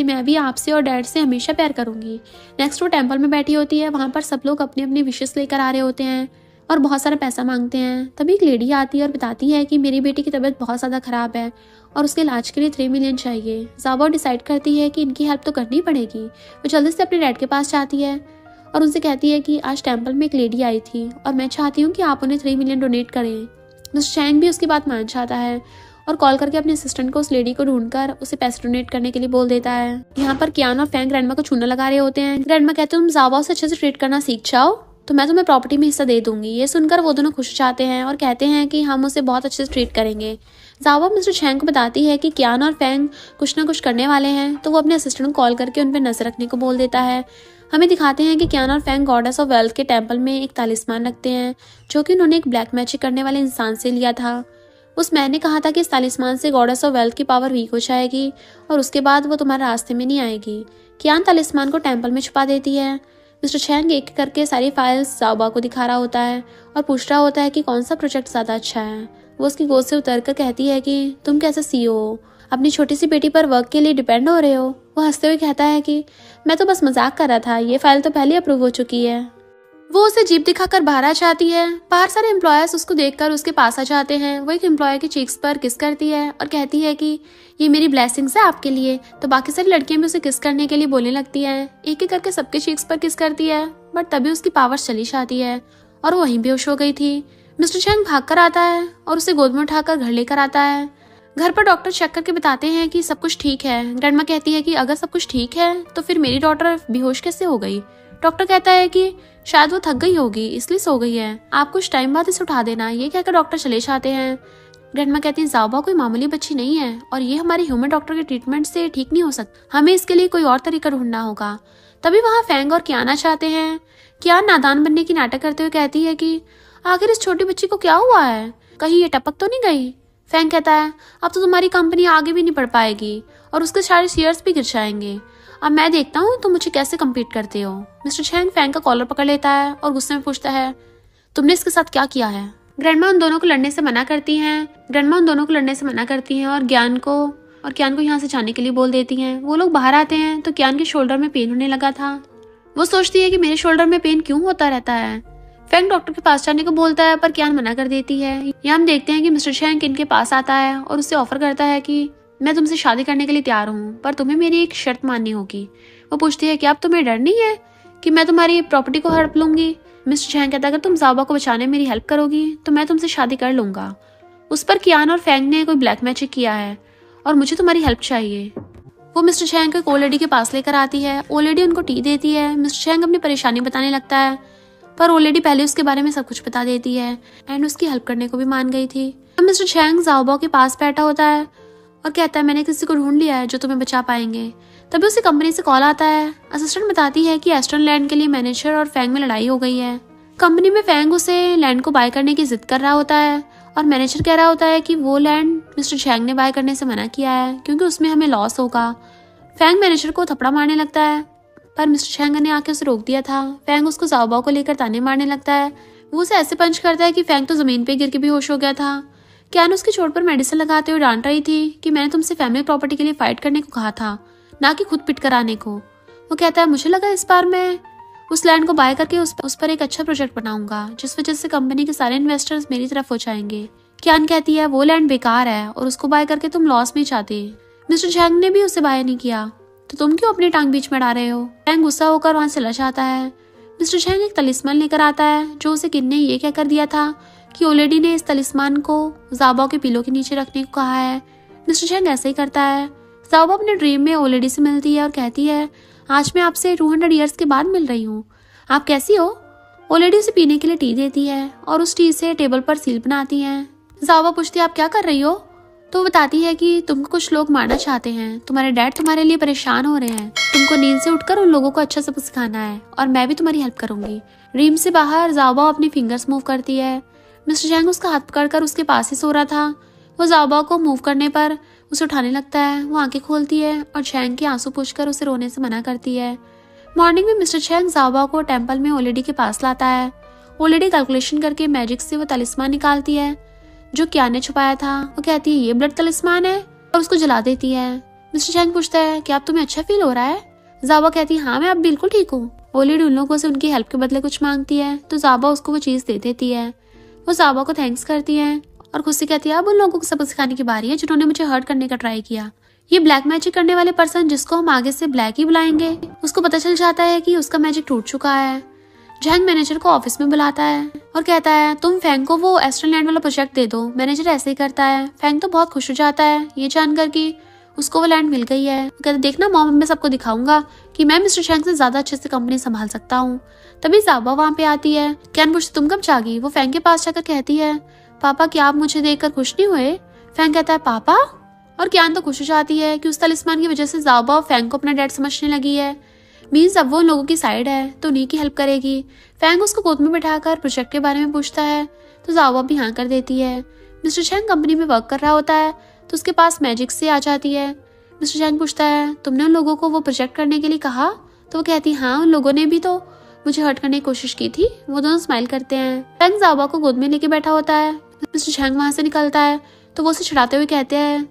मैं भी आपसे और डैड से हमेशा प्यार करूंगी। नेक्स्ट वो टेंपल में बैठी होती है। वहाँ पर सब लोग अपनी अपनी विशेस लेकर आ रहे होते हैं और बहुत सारा पैसा मांगते हैं। तभी एक लेडी आती है और बताती है कि मेरी बेटी की तबीयत बहुत ज़्यादा ख़राब है और उसके इलाज के लिए 3 मिलियन चाहिए। ज़ाओबा डिसाइड करती है कि इनकी हेल्प तो करनी पड़ेगी। वो जल्दी से अपने डैड के पास जाती है और उनसे कहती है कि आज टेंपल में एक लेडी आई थी और मैं चाहती हूँ कि आप उन्हें 3 मिलियन डोनेट करें। मिस्टर चैंग भी उसकी बात मान जाता है और कॉल करके अपने असिस्टेंट को उस लेडी को ढूंढकर उसे पैसे डोनेट करने के लिए बोल देता है। यहाँ पर कियान और फैंग ग्रैंडमा को चूना लगा रहे होते हैं। ग्रैंडमा कहते हैं तुम ज़ाओबा से अच्छे से ट्रीट करना सीख जाओ तो मैं तुम्हें प्रॉपर्टी में हिस्सा दे दूंगी। ये सुनकर वो दोनों खुश जाते हैं और कहते हैं कि हम उसे बहुत अच्छे से ट्रीट करेंगे। ज़ाओबा मिस्टर चैंग को बताती है कि कियान और फैंग कुछ ना कुछ करने वाले हैं, तो वो अपने असिस्टेंट को कॉल करके उन पर नजर रखने को बोल देता है। हमें दिखाते हैं कि कियान और फैंग गॉडेस ऑफ वेल्थ के टेंपल में एक तालिस्मान रखते हैं, जो कि उन्होंने एक ब्लैक मैजिक करने वाले इंसान से लिया था। उस मैन ने कहा था कि इस तालिस्मान से गॉडेस ऑफ वेल्थ की पावर वीक हो जाएगी और उसके बाद वो तुम्हारे रास्ते में नहीं आएगी। कियान तालिस्मान को टेंपल में छुपा देती है। मिस्टर चैंग एक करके सारी फाइल्स ज़ाओबा को दिखा रहा होता है और पूछ रहा होता है कि कौन सा प्रोजेक्ट ज़्यादा अच्छा है। वो उसकी गोद से उतरकर कहती है कि तुम कैसे CEO हो, अपनी छोटी सी बेटी पर वर्क के लिए डिपेंड हो रहे हो। वो हंसते हुए कहता है कि मैं तो बस मजाक कर रहा था, ये फाइल तो पहले अप्रूव हो चुकी है। वो उसे जीप दिखाकर बाहर आ जाती है। बाहर सारे एम्प्लॉयर्स उसको देखकर उसके पास आ जाते हैं। वो एक एम्प्लॉयर की चीक्स पर किस करती है और कहती है कि ये मेरी ब्लेसिंग्स है आपके लिए। तो बाकी सारी लड़कियां भी उसे किस करने के लिए बोलने लगती हैं। एक एक करके सबके चीक्स पर किस करती है, बट तभी उसकी पावर चली जाती है और वो वहीं बेहोश हो गई थी। मिस्टर चैंग भाग कर आता है और उसे गोद में उठाकर घर लेकर आता है। घर पर डॉक्टर चेक करके बताते हैं कि सब कुछ ठीक है। ग्रैंडमा कहती है कि अगर सब कुछ ठीक है तो फिर मेरी डॉटर बेहोश कैसे हो गई। डॉक्टर कहता है कि शायद वो थक गई होगी इसलिए सो गई है, आप कुछ टाइम बाद इसे उठा देना। ये कहकर डॉक्टर चले जाते हैं। ग्रैंडमा कहती है ज़ाओबा कोई मामूली बच्ची नहीं है और ये हमारे ह्यूमन डॉक्टर के ट्रीटमेंट से ठीक नहीं हो सकता, हमें इसके लिए कोई और तरीका ढूंढना होगा। तभी वहाँ फैंग और कियान आ जाते हैं। कियान नादान बनने की नाटक करते हुए कहती है कि आखिर इस छोटी बच्ची को क्या हुआ है, कहीं ये टपक तो नहीं गई। फैंग कहता है अब तो तुम्हारी कंपनी आगे भी नहीं बढ़ पाएगी और उसके सारे शेयर्स भी गिर जाएंगे। अब मैं देखता हूँ तुम मुझे कैसे कम्पीट करते हो। मिस्टर चैंग फैंग का कॉलर पकड़ लेता है और गुस्से में पूछता है तुमने इसके साथ क्या किया है। ग्रैंडमा उन दोनों को लड़ने से मना करती हैं और कियान को यहाँ से जाने के लिए बोल देती हैं। वो लोग बाहर आते हैं तो कियान के शोल्डर में पेन होने लगा था। वो सोचती है कि मेरे शोल्डर में पेन क्यों होता रहता है। फैंग डॉक्टर के पास जाने को बोलता है पर कियान मना कर देती है। यहाँ हम देखते हैं कि मिस्टर चैंग इनके पास आता है और उससे ऑफर करता है कि मैं तुमसे शादी करने के लिए तैयार हूँ, पर तुम्हें मेरी एक शर्त माननी होगी। वो पूछती है कि अब तुम्हें डर नहीं है कि मैं तुम्हारी प्रॉपर्टी को हड़प लूंगी। मिस्टर चैंग कहता है अगर तुम ज़ाओबा को बचाने में मेरी हेल्प करोगी तो मैं तुमसे शादी कर लूंगा। उस पर कियान और फैंग ने कोई ब्लैक मैजिक किया है और मुझे तुम्हारी हेल्प चाहिए। वो मिस्टर चैंग को एक ओल्ड लेडी के पास लेकर आती है। ओल्ड लेडी उनको टी देती है। मिस्टर चैंग अपनी परेशानी बताने लगता है पर ओल्ड लेडी पहले उसके बारे में सब कुछ बता देती है एंड उसकी हेल्प करने को भी मान गई थी। मिस्टर चैंग ज़ाओबा के पास बैठा होता है और कहता है मैंने किसी को ढूंढ लिया है जो तुम्हें बचा पाएंगे। तभी उसे कंपनी से कॉल आता है। असिस्टेंट बताती है कि एस्टर्न लैंड के लिए मैनेजर और फैंग में लड़ाई हो गई है। कंपनी में फैंग उसे लैंड को बाय करने की जिद कर रहा होता है और मैनेजर कह रहा होता है कि वो लैंड मिस्टर चैंग ने बाय करने से मना किया है क्योंकि उसमें हमें लॉस होगा। फैंग मैनेजर को थपड़ा मारने लगता है पर मिस्टर चैंग ने आके उसे रोक दिया था। फैंग उसको ज़ाओबाओ को लेकर ताने मारने लगता है। वो उसे ऐसे पंच करता है कि फैंग तो जमीन पे गिर के बेहोश हो गया था। क्यान उसकी चोट पर मेडिसिन लगाते हुए डांट रही थी कि मैंने तुमसे फैमिली प्रॉपर्टी के लिए फाइट करने को कहा था, ना कि खुद पिट कराने को। वो कहता है मुझे लगा इस बार मैं उस लैंड को बाय करके उस पर एक अच्छा प्रोजेक्ट बनाऊंगा जिस वजह से कंपनी के सारे इन्वेस्टर्स मेरी तरफ हो जाएंगे। क्यान कहती है वो लैंड बेकार है और उसको बाय करके तुम लॉस में चाहते। मिस्टर चैंग ने भी उसे बाय नहीं किया तो तुम क्यों अपनी टांग बीच में अड़ा रहे हो। चैंग गुस्सा होकर वहां से लड़ आता है। मिस्टर चैंग एक तलिस्मान लेकर आता है जो उसे किन ने ये क्या कर दिया था कि ओलेडी ने इस तलिस्मान को ज़ाओबाओ के पिलो के नीचे रखने को कहा है। मिस्टर चैंग ऐसे ही करता है। ज़ाओबाओ अपने ड्रीम में ओलेडी से मिलती है और कहती है आज मैं आपसे 200 ईयर्स के बाद मिल रही हूँ, आप कैसी हो। ओलेडी उसे पीने के लिए टी देती है और उस टी से टेबल पर सील बनाती है। ज़ाओबाओ पूछती है आप क्या कर रही हो, तो बताती है कि तुमको कुछ लोग मारना चाहते हैं, तुम्हारे डैड तुम्हारे लिए परेशान हो रहे हैं, तुमको नींद से उठकर उन लोगों को अच्छा सबक सिखाना है और मैं भी तुम्हारी हेल्प करूंगी। ड्रीम से बाहर ज़ाओबाओ अपनी फिंगर्स मूव करती है। मिस्टर चैंग उसका हाथ पकड़कर उसके पास ही सो रहा था। वो ज़ाओबाओ को मूव करने पर उसे उठाने लगता है। वो आंखें खोलती है और चैंग के आंसू पूछकर उसे रोने से मना करती है। मॉर्निंग में मिस्टर चैंग ज़ाओबाओ को टेम्पल में ओलेडी के पास लाता है। ओलेडी कैलकुलेशन करके मैजिक से वो तलिस्मान निकालती है जो क्यान ने छुपाया था। वो कहती है ये ब्लड तलिस्मान है और उसको जला देती है। मिस्टर चैंग पूछता है क्या अब तुम्हें अच्छा फील हो रहा है। ज़ाओबाओ कहती है हाँ मैं अब बिल्कुल ठीक हूँ। ओलेडी उन लोगों से उनकी हेल्प के बदले कुछ मांगती है तो ज़ाओबाओ उसको वो चीज दे देती है। वो ज़ाओबाओ को थैंक्स करती है और खुद से कहती है अब उन लोगों को सबक सिखाने की बारी है जिन्होंने मुझे हर्ट करने का ट्राई किया। ये ब्लैक मैजिक करने वाले पर्सन जिसको हम आगे से ब्लैक ही बुलाएंगे, उसको पता चल जाता है कि उसका मैजिक टूट चुका है। जैंग मैनेजर को ऑफिस में बुलाता है और कहता है तुम फैंग को वो एस्टर्न लैंड वाला प्रोजेक्ट दे दो। मैनेजर ऐसे ही करता है। फैंग तो बहुत खुश हो जाता है ये जानकर कि उसको वो लैंड मिल गई है। वो कहता देखना मॉम मैं सबको दिखाऊंगा कि मैं मिस्टर चैंग से ज्यादा अच्छे से कंपनी संभाल सकता हूँ। तभी ज़ाओबाओ वहाँ पे आती है। क्यान पूछती तुम कब जागी। वो फैंग के पास जाकर कहती है पापा क्या आप मुझे देखकर खुश नहीं हुए। फैंग कहता है पापा, और क्यान तो खुश हो जाती है कि उस तलिस्मान की वजह से ज़ाओबाओ फैंग को अपना डैड समझने लगी है। मीन्स अब वो लोगों की साइड है तो उन्हीं की हेल्प करेगी। फैंग उसको गोद में बिठाकर प्रोजेक्ट के बारे में पूछता है तो ज़ाओबाओ भी हाँ कर देती है। मिस्टर चैंग कंपनी में वर्क कर रहा होता है तो उसके पास मैजिक से आ जाती है। मिस्टर चैंग पूछता है तुमने उन लोगों को वो प्रोजेक्ट करने के लिए कहा। तो वो कहती है हाँ उन लोगों ने भी तो मुझे हर्ट करने की कोशिश की थी। वो दोनों स्माइल करते हैं। फैंग ज़ाओबाओ को गोद में लेके बैठा होता है। मिस्टर चैंग वहां से निकलता है तो वो उसे चिढ़ाते हुए कहते हैं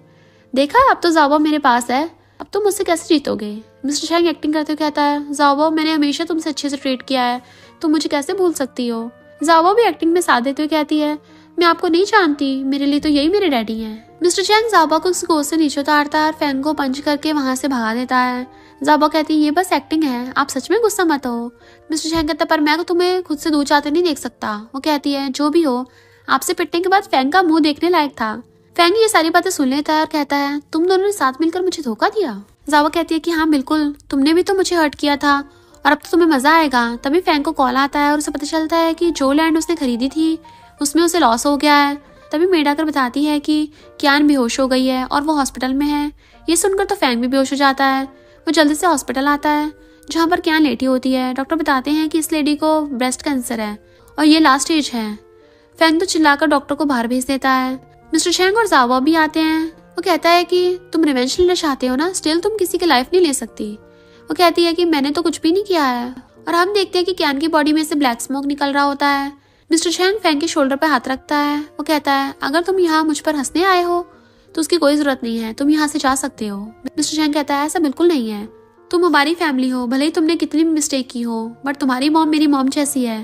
देखा अब तो ज़ाओबाओ मेरे पास है, अब तुम मुझसे कैसे जीतोगे। मिस्टर चैंग एक्टिंग करते हुए कहता है ज़ाओबाओ मैंने हमेशा तुमसे अच्छे से ट्रीट किया है, तुम मुझे कैसे भूल सकती हो। ज़ाओबाओ भी एक्टिंग में साथ देते हुए कहती है मैं आपको नहीं जानती, मेरे लिए तो यही मेरे डैडी हैं। मिस्टर चैंग ज़ाओबाओ को उस गोद से नीचे उतारता है और फैंग को पंच करके वहां से भगा देता है। ज़ाओबाओ कहती है ये बस एक्टिंग है, आप सच में गुस्सा मत हो। मिस्टर चैंग कहता है पर मैं तुम्हें खुद से दूर जाते नहीं देख सकता। वो कहती है जो भी हो, आपसे पिटने के बाद फैंग का मुंह देखने लायक था। फैंग ये सारी बातें सुन लेता है और कहता है तुम दोनों ने साथ मिलकर मुझे धोखा दिया। ज़ाओबाओ कहती है कि हाँ बिल्कुल, तुमने भी तो मुझे हर्ट किया था और अब तो तुम्हें मजा आएगा। तभी फैंग को कॉल आता है और उसे पता चलता है कि जो लैंड उसने खरीदी थी उसमें उसे लॉस हो गया है। तभी मेड आकर बताती है कि क्यान बेहोश हो गई है और वो हॉस्पिटल में है। ये सुनकर तो फैंग भी बेहोश हो जाता है। वो जल्दी से हॉस्पिटल आता है जहाँ पर क्यान लेटी होती है। डॉक्टर बताते हैं कि इस लेडी को ब्रेस्ट कैंसर है और ये लास्ट स्टेज है। फैंग तो चिल्लाकर डॉक्टर को बाहर भेज देता है। मिस्टर चैंग और ज़ाओबाओ भी आते हैं। वो कहता है कि तुम रिवेंज लेना चाहते हो ना, स्टिल तुम किसी की लाइफ नहीं ले सकती। वो कहती है कि मैंने तो कुछ भी नहीं किया है। और हम देखते हैं कि क्यान की बॉडी में से ब्लैक स्मोक निकल रहा होता है। मिस्टर चैंग फैंग के शोल्डर पर हाथ रखता है। वो कहता है अगर तुम यहाँ मुझ पर हंसने आए हो तो उसकी कोई जरूरत नहीं है, तुम यहाँ से जा सकते हो। मिस्टर चैंग कहता है ऐसा बिल्कुल नहीं है, तुम हमारी फैमिली हो, भले ही तुमने कितनी भी मिस्टेक की हो बट तुम्हारी मॉम मेरी मॉम जैसी है।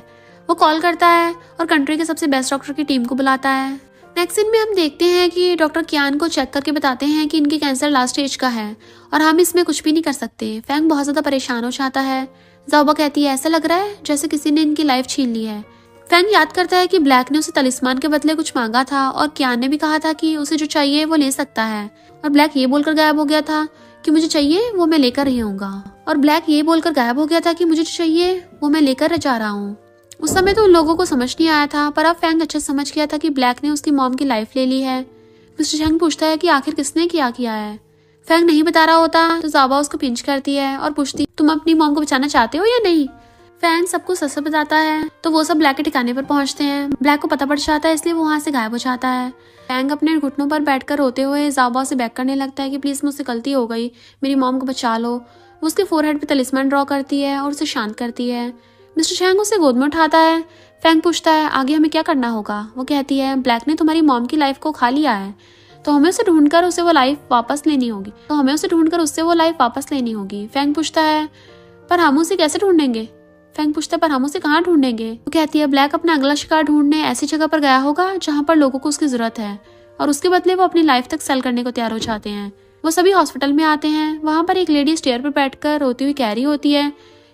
वो कॉल करता है और कंट्री के सबसे बेस्ट डॉक्टर की टीम को बुलाता है। नेक्स्ट सीन में हम देखते हैं कि डॉक्टर क्यान को चेक करके बताते हैं कि इनकी कैंसर लास्ट स्टेज का है और हम इसमें कुछ भी नहीं कर सकते। फैंग बहुत ज्यादा परेशान हो जाता है। ज़ाओबाओ कहती है ऐसा लग रहा है जैसे किसी ने इनकी लाइफ छीन ली है। फैंग याद करता है कि ब्लैक ने उसे तलिस्मान के बदले कुछ मांगा था और क्यान ने भी कहा था कि उसे जो चाहिए वो ले सकता है। और ब्लैक ये बोलकर गायब हो गया था कि मुझे चाहिए वो मैं लेकर ही आऊंगा। और ब्लैक ये बोलकर गायब हो गया था कि मुझे जो चाहिए वो मैं लेकर जा रहा हूँ। उस समय तो उन लोगों को समझ नहीं आया था पर अब फैंग अच्छे समझ गया था कि ब्लैक ने उसकी मॉम की लाइफ ले ली है। मिस्टर चैंग पूछता है कि आखिर किसने किया है। फैंग नहीं बता रहा होता तो ज़ाबा उसको पिंच करती है और पूछती तुम अपनी मॉम को बचाना चाहते हो या नहीं। फैंग सबको सच बताता है तो वो सब ब्लैक के ठिकाने पर पहुंचते हैं। ब्लैक को पता पड़ जाता है इसलिए वो वहां से गायब हो जाता है। फैंग अपने घुटनों पर बैठकर रोते हुए ज़ाबा से बैक करने लगता है कि प्लीज मुझसे गलती हो गई, मेरी मॉम को बचा लो। वो उसके फोरहेड पे तलिस्मान ड्रॉ करती है और उसे शांत करती है। मिस्टर चैंग उसे गोद में उठाता है। फैंग पूछता है आगे हमें क्या करना होगा। वो कहती है ब्लैक ने तुम्हारी मॉम की लाइफ को खा लिया है तो हमें उसे ढूंढकर उससे वो लाइफ वापस लेनी होगी। फैंग पूछता है पर हम उसे कैसे ढूंढेंगे। फैंग पूछता है पर हम उसे कहाँ ढूंढेंगे। वो कहती है ब्लैक अपना अगला शिकार ढूंढने ऐसी जगह पर गया होगा जहाँ पर लोगों को उसकी जरूरत है और उसके बदले वो अपनी लाइफ तक सेल करने को तैयार हो जाते हैं। वो सभी हॉस्पिटल में आते हैं। वहाँ पर एक लेडी स्टेयर पर बैठकर रोती हुई कह रही होती है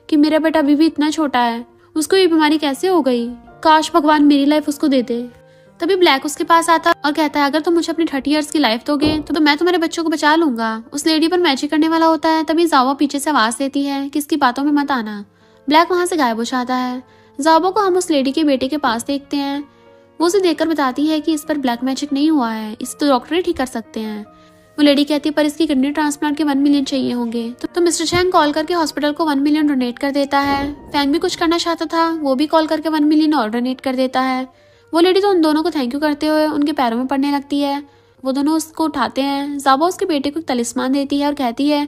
कि मेरा बेटा अभी भी इतना छोटा है, उसको ये बीमारी कैसे हो गई, काश भगवान मेरी लाइफ उसको दे दे। तभी ब्लैक उसके पास आता और कहता है अगर तुम मुझे अपनी 30 इयर्स की लाइफ दोगे तो मैं तुम्हारे बच्चों को बचा लूंगा। उस लेडी पर मैजिक करने वाला होता है। तभी ज़ाबा पीछे से आवाज देती है कि इसकी बातों में मत आना। ब्लैक वहां से गायब हो जाता है। ज़ाबा को हम उस लेडी के बेटे के पास देखते हैं। वो उसे देखकर बताती है कि इस पर ब्लैक मैजिक नहीं हुआ है, इसे तो डॉक्टर ही ठीक कर सकते हैं। वो लेडी कहती है पर इसकी किडनी ट्रांसप्लांट के 1 मिलियन चाहिए होंगे। तो मिस्टर चैंग कॉल करके हॉस्पिटल को 1 मिलियन डोनेट कर देता है। फैंग भी कुछ करना चाहता था, वो भी कॉल करके 1 मिलियन और डोनेट कर देता है। वो लेडी तो उन दोनों को थैंक यू करते हुए उनके पैरों में पड़ने लगती है। वो दोनों उसको उठाते हैं। ज़ाबा उसके बेटे को एक तलिस्मान देती है और कहती है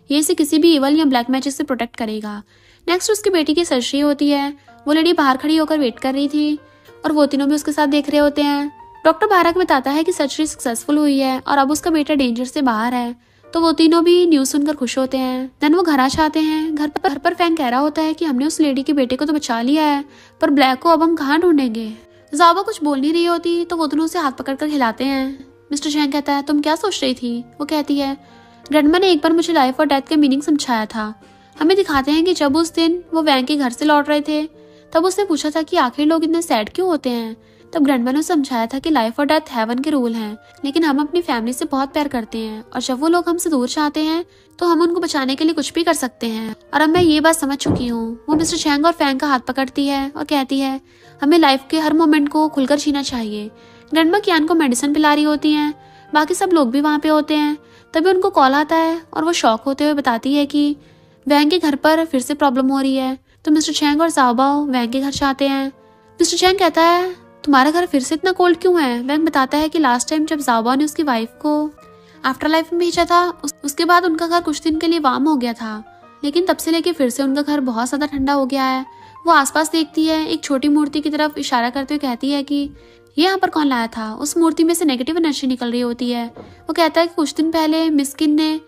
ये इसे किसी भी इवल या ब्लैक मैजिक से प्रोटेक्ट करेगा। नेक्स्ट उसकी बेटी की सर्जरी होती है। वो लेडी बाहर खड़ी होकर वेट कर रही थी और वो तीनों भी उसके साथ देख रहे होते हैं। डॉक्टर बाहर बताता है कि सर्जरी सक्सेसफुल हुई है और अब उसका बेटा डेंजर से बाहर है। तो वो तीनों भी न्यूज सुनकर खुश होते हैं। देन वो घर आ जाते हैं। घर पर फैंग कह रहा होता है कि हमने उस लेडी के बेटे को तो बचा लिया है पर ब्लैक को अब हम कहाँ ढूंढेंगे। ज़ाबा कुछ बोल नहीं रही होती तो वो दोनों उसे हाथ पकड़कर हिलाते हैं। मिस्टर चैंग कहता है तुम क्या सोच रही थी। वो कहती है ग्रैंडमा ने एक बार मुझे लाइफ और डेथ का मीनिंग समझाया था। हमें दिखाते हैं कि जब उस दिन वो वैंग के घर से लौट रहे थे तब उसने पूछा था कि आखिर लोग इतने सैड क्यों होते हैं। तब ग्रैंडमा ने समझाया था कि लाइफ और डेथ हेवन के रूल हैं, लेकिन हम अपनी फैमिली से बहुत प्यार करते हैं और जब वो लोग हमसे दूर चाहते हैं तो हम उनको बचाने के लिए कुछ भी कर सकते हैं। और अब मैं ये बात समझ चुकी हूँ। वो मिस्टर चैंग और फैंग का हाथ पकड़ती है और कहती है हमें लाइफ के हर मोमेंट को खुलकर जीना चाहिए। ग्रैंडमा कियान को मेडिसिन पिला रही होती हैं। बाकी सब लोग भी वहाँ पे होते हैं। तभी उनको कॉल आता है और वो शॉक होते हुए बताती है कि वैंग के घर पर फिर से प्रॉब्लम हो रही है। तो मिस्टर चैंग और ज़ाबा वैंग के घर जाते हैं। मिस्टर चैंग कहता है तुम्हारा घर फिर से इतना कोल्ड क्यों है। वैंग बताता है कि लास्ट टाइम जब ज़ाबा ने उसकी वाइफ को आफ्टर लाइफ में भेजा था उसके बाद उनका घर कुछ दिन के लिए वार्म हो गया था, लेकिन तब से लेके फिर से उनका घर बहुत ज़्यादा ठंडा हो गया है। वो आसपास देखती है, एक छोटी मूर्ति की तरफ इशारा करते हुए कहती है कि ये यहाँ पर कौन लाया था। उस मूर्ति में से नेगेटिव एनर्जी निकल रही होती है। वो कहता है कि कुछ दिन पहले मिस्किन ने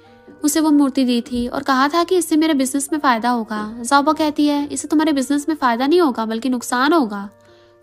उसे वो मूर्ति दी थी और कहा था कि इससे मेरे बिजनेस में फायदा होगा। ज़ाबा कहती है इससे तुम्हारे बिजनेस में फायदा नहीं होगा बल्कि नुकसान होगा।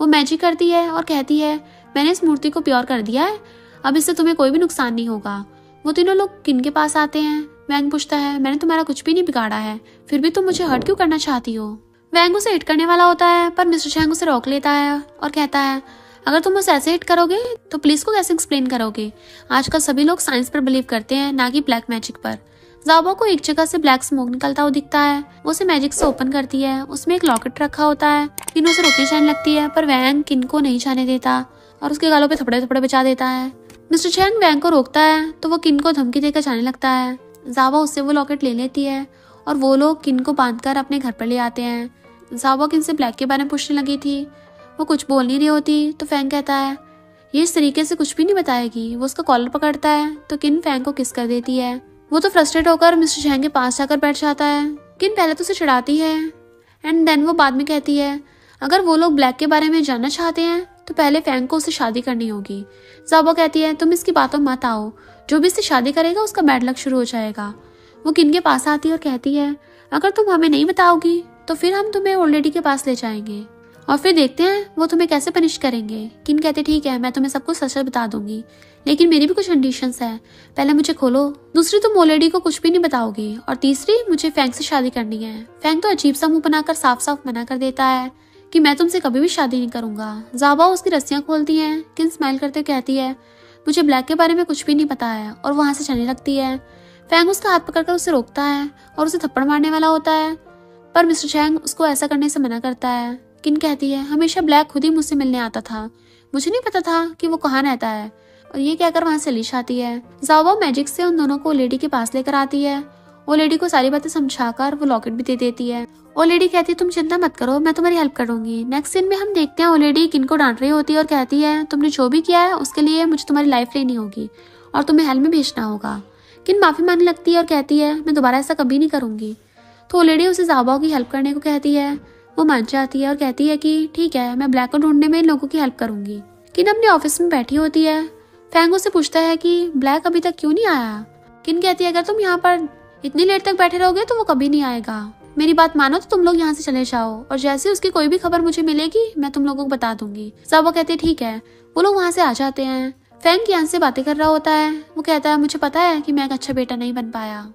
वो मैजिक करती है और कहती है मैंने इस मूर्ति को प्योर कर दिया है, अब इससे तुम्हें कोई भी नुकसान नहीं होगा। वो तीनों लोग किन के पास आते हैं। वैंग पूछता है मैंने तुम्हारा कुछ भी नहीं बिगाड़ा है, फिर भी तुम मुझे हर्ट क्यों करना चाहती हो। वैंग उसे हिट करने वाला होता है पर मिस्टर चैंग उसे रोक लेता है और कहता है अगर तुम उसे ऐसे हिट करोगे तो पुलिस को कैसे एक्सप्लेन करोगे। आजकल सभी लोग साइंस पर बिलीव करते हैं, ना कि ब्लैक मैजिक पर। ज़ाबा को एक जगह से ब्लैक स्मोक निकलता हुआ दिखता है। वो उसे मैजिक से ओपन करती है। उसमें एक लॉकेट रखा होता है। किन उसे रोकने जाने लगती है पर वैंग किन को नहीं जाने देता और उसके गालों पे थपड़े थपड़े बचा देता है। मिस्टर चैंग वैंग को रोकता है तो वो किन को धमकी देकर जाने लगता है। ज़ाबा उससे वो लॉकेट ले लेती है और वो लोग किन को बांधकर अपने घर पर ले आते हैं। ज़ाबा किन से ब्लैक के बारे में पूछने लगी थी। वो कुछ बोल नहीं रही होती तो फैंग कहता है ये इस तरीके से कुछ भी नहीं बताएगी। वो उसका कॉलर पकड़ता है तो किन फैंग को किस कर देती है। वो तो फ्रस्ट्रेट होकर मिस्टर चैंग के पास जाकर बैठ जाता है। किन पहले तो उसे चिढ़ाती है एंड देन वो बाद में कहती है अगर वो लोग ब्लैक के बारे में जानना चाहते हैं तो पहले फैंग को उससे शादी करनी होगी। ज़ाबा कहती है तुम इसकी बातों मत आओ, जो भी इससे शादी करेगा उसका बैड लक शुरू हो जाएगा। वो किन के पास आती है और कहती है अगर तुम हमें नहीं बताओगी तो फिर हम तुम्हें ओल्ड लेडी के पास ले जाएंगे और फिर देखते हैं वो तुम्हें कैसे पनिश करेंगे। किन कहते ठीक है मैं तुम्हें सब कुछ सच बता दूंगी, लेकिन मेरी भी कुछ कंडीशंस है। पहले मुझे खोलो, दूसरी तुम ओल्ड लेडी को कुछ भी नहीं बताओगी और तीसरी मुझे फैंग से शादी करनी है। फैंग तो अजीब सा मुंह बनाकर साफ साफ मना कर देता है कि मैं तुमसे कभी भी शादी नहीं करूंगा। ज़ाबा उसकी रस्सियां खोलती है। किन स्माइल करते कहती है मुझे ब्लैक के बारे में कुछ भी नहीं पता है और वहां से चलने लगती है। फैंग उसका हाथ पकड़कर उसे रोकता है और उसे थप्पड़ मारने वाला होता है पर मिस्टर चैंग उसको ऐसा करने से मना करता है। किन कहती है हमेशा ब्लैक खुद ही मुझसे मिलने आता था, मुझे नहीं पता था कि वो कहाँ रहता है। और ये कहकर वहाँ से अलीशा आती है। जावा मैजिक से उन दोनों को लेडी के पास लेकर आती है। वो लेडी को सारी बातें समझाकर वो लॉकेट भी दे देती है। वो लेडी कहती है तुम चिंता मत करो, मैं तुम्हारी हेल्प करूंगी। नेक्स्ट सीन में हम देखते हैं वो लेडी किन को डांट रही होती है और कहती है तुमने जो भी किया है उसके लिए मुझे तुम्हारी लाइफ लेनी होगी और तुम्हें हेल में भेजना होगा। किन माफी मांगने लगती है और कहती है मैं दोबारा ऐसा कभी नहीं करूंगी। तो वो लेडी उसे जावा की हेल्प करने को कहती है। वो मान जाती है और कहती है कि ठीक है, मैं ब्लैक को ढूंढने में इन लोगों की हेल्प करूंगी। किन अपने ऑफिस में बैठी होती है। फैंग उससे पूछता है कि ब्लैक अभी तक क्यों नहीं आया। किन कहती है अगर तुम यहाँ पर इतनी लेट तक बैठे रहोगे तो वो कभी नहीं आएगा। मेरी बात मानो तो तुम लोग यहाँ से चले जाओ और जैसे उसकी कोई भी खबर मुझे मिलेगी मैं तुम लोगों को बता दूंगी। जावा कहती है ठीक है। वो लोग वहाँ से आ जाते हैं। फैंग कियान से बातें कर रहा होता है। वो कहता है मुझे पता है कि मैं एक अच्छा बेटा नहीं बन पाया,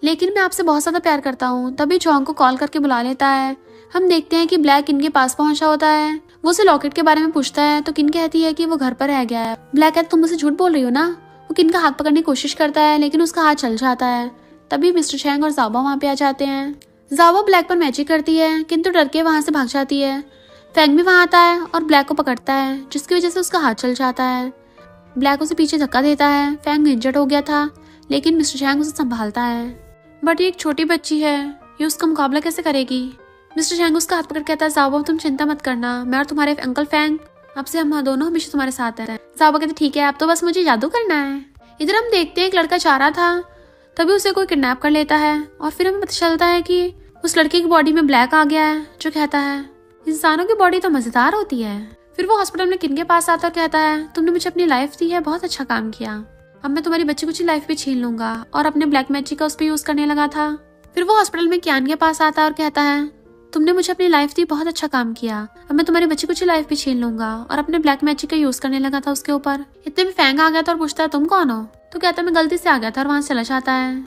लेकिन मैं आपसे बहुत ज्यादा प्यार करता हूँ। तभी जॉन्ग को कॉल करके बुला लेता है। हम देखते हैं कि ब्लैक इनके पास पहुंचा होता है। वो उसे लॉकेट के बारे में पूछता है तो किन कहती है कि वो घर पर रह गया है। ब्लैक कहता तुम मुझसे झूठ बोल रही हो ना। वो किन का हाथ पकड़ने की कोशिश करता है लेकिन उसका हाथ चल जाता है। तभी मिस्टर चैंग और जावा वहाँ पे आ जाते हैं। जावा ब्लैक पर मैजिक करती है किंतु डर के वहाँ से भाग जाती है। फैंग भी वहाँ आता है और ब्लैक को पकड़ता है जिसकी वजह से उसका हाथ चल जाता है। ब्लैक उसे पीछे धक्का देता है। फैंग इंजर्ड हो गया था लेकिन मिस्टर चैंग उसे संभालता है। बट ये एक छोटी बच्ची है, ये उसका मुकाबला कैसे करेगी। मिस्टर चैंग उसका हाथ पकड़ कहता है जावा तुम चिंता मत करना, मैं और तुम्हारे अंकल फैंग आपसे हम दोनों हमेशा तुम्हारे साथ हैं। जावा कहते ठीक है, अब तो बस मुझे जादू करना है। इधर हम देखते हैं एक लड़का जा रहा था, तभी उसे कोई किडनैप कर लेता है और फिर हमें पता चलता है कि उस लड़के की बॉडी में ब्लैक आ गया है जो कहता है इंसानों की बॉडी तो मजेदार होती है। फिर वो हॉस्पिटल में किन के पास आता है और कहता है तुमने मुझे अपनी लाइफ दी है, बहुत अच्छा काम किया। अब मैं तुम्हारी बच्ची कुछ लाइफ भी छीन लूंगा और अपने ब्लैक मैजिक का उस पर यूज करने लगा था। फिर वो हॉस्पिटल में कियान के पास आता है और कहता है तुमने मुझे अपनी लाइफ दी, बहुत अच्छा काम किया। अब मैं तुम्हारी बच्ची कुछ लाइफ भी छीन लूंगा और अपने ब्लैक मैजिक का यूज करने लगा था उसके ऊपर। इतने में फैंग आ गया था और पूछता है तुम कौन हो। तो कहता है मैं गलती से आ गया था और वहां से चला जाता है।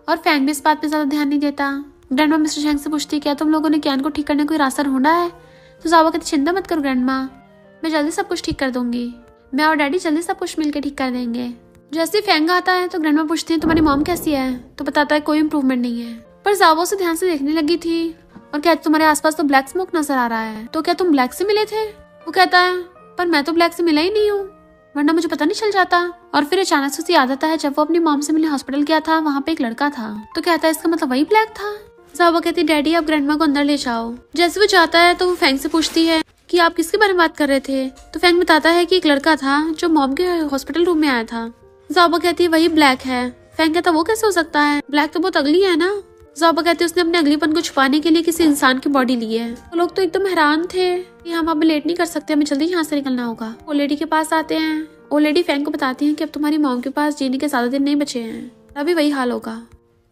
और फैंग भी इस बात पे ज्यादा ध्यान नहीं देता। ग्रैंडमा मिस्टर चैंग से पूछती है क्या तुम लोगों ने कियान को ठीक करने का कोई रास्ता ढूंढा है। तो जावा कहती चिंता मत करो ग्रैंडमा, मैं जल्दी सब कुछ ठीक कर दूंगी। मैं और डैडी जल्दी सब कुछ मिलकर ठीक कर देंगे। जैसे ही फैंग आता है तो ग्रैंडमा पूछती है तुम्हारी मॉम कैसी है। तो बताता है कोई इम्प्रूवमेंट नहीं है। पर जावा उसे ध्यान से देखने लगी थी और कहती तुम्हारे आसपास तो ब्लैक स्मोक नजर आ रहा है, तो क्या तुम ब्लैक से मिले थे। वो कहता है पर मैं तो ब्लैक से मिला ही नहीं हूँ, वरना मुझे पता नहीं चल जाता। और फिर अचानक से उसे याद आता है जब वो अपनी मॉम से मिलने हॉस्पिटल गया था वहाँ पे एक लड़का था। तो कहता है इसका मतलब वही ब्लैक था। जावा कहती डैडी आप ग्रैंडमा को अंदर ले जाओ। जैसे वो जाता है तो वो फैंग से पूछती है कि आप किसके बारे में बात कर रहे थे। तो फैंग बताता है कि एक लड़का था जो मॉम के हॉस्पिटल रूम में आया था। जावा कहती है वही ब्लैक है। फैंग कहता वो कैसे हो सकता है, ब्लैक तो बहुत अगली है ना। जावा कहती है उसने अपने अगलीपन को छुपाने के लिए किसी इंसान की बॉडी ली है। वो लोग तो एकदम हैरान थे कि हम अब लेट नहीं कर सकते, हमें जल्दी यहाँ से निकलना होगा। वो लेडी के पास आते हैं। वो लेडी फैंग को बताती है कि अब तुम्हारी मॉम के पास जीने के ज्यादा दिन नहीं बचे हैं, अभी वही हाल होगा।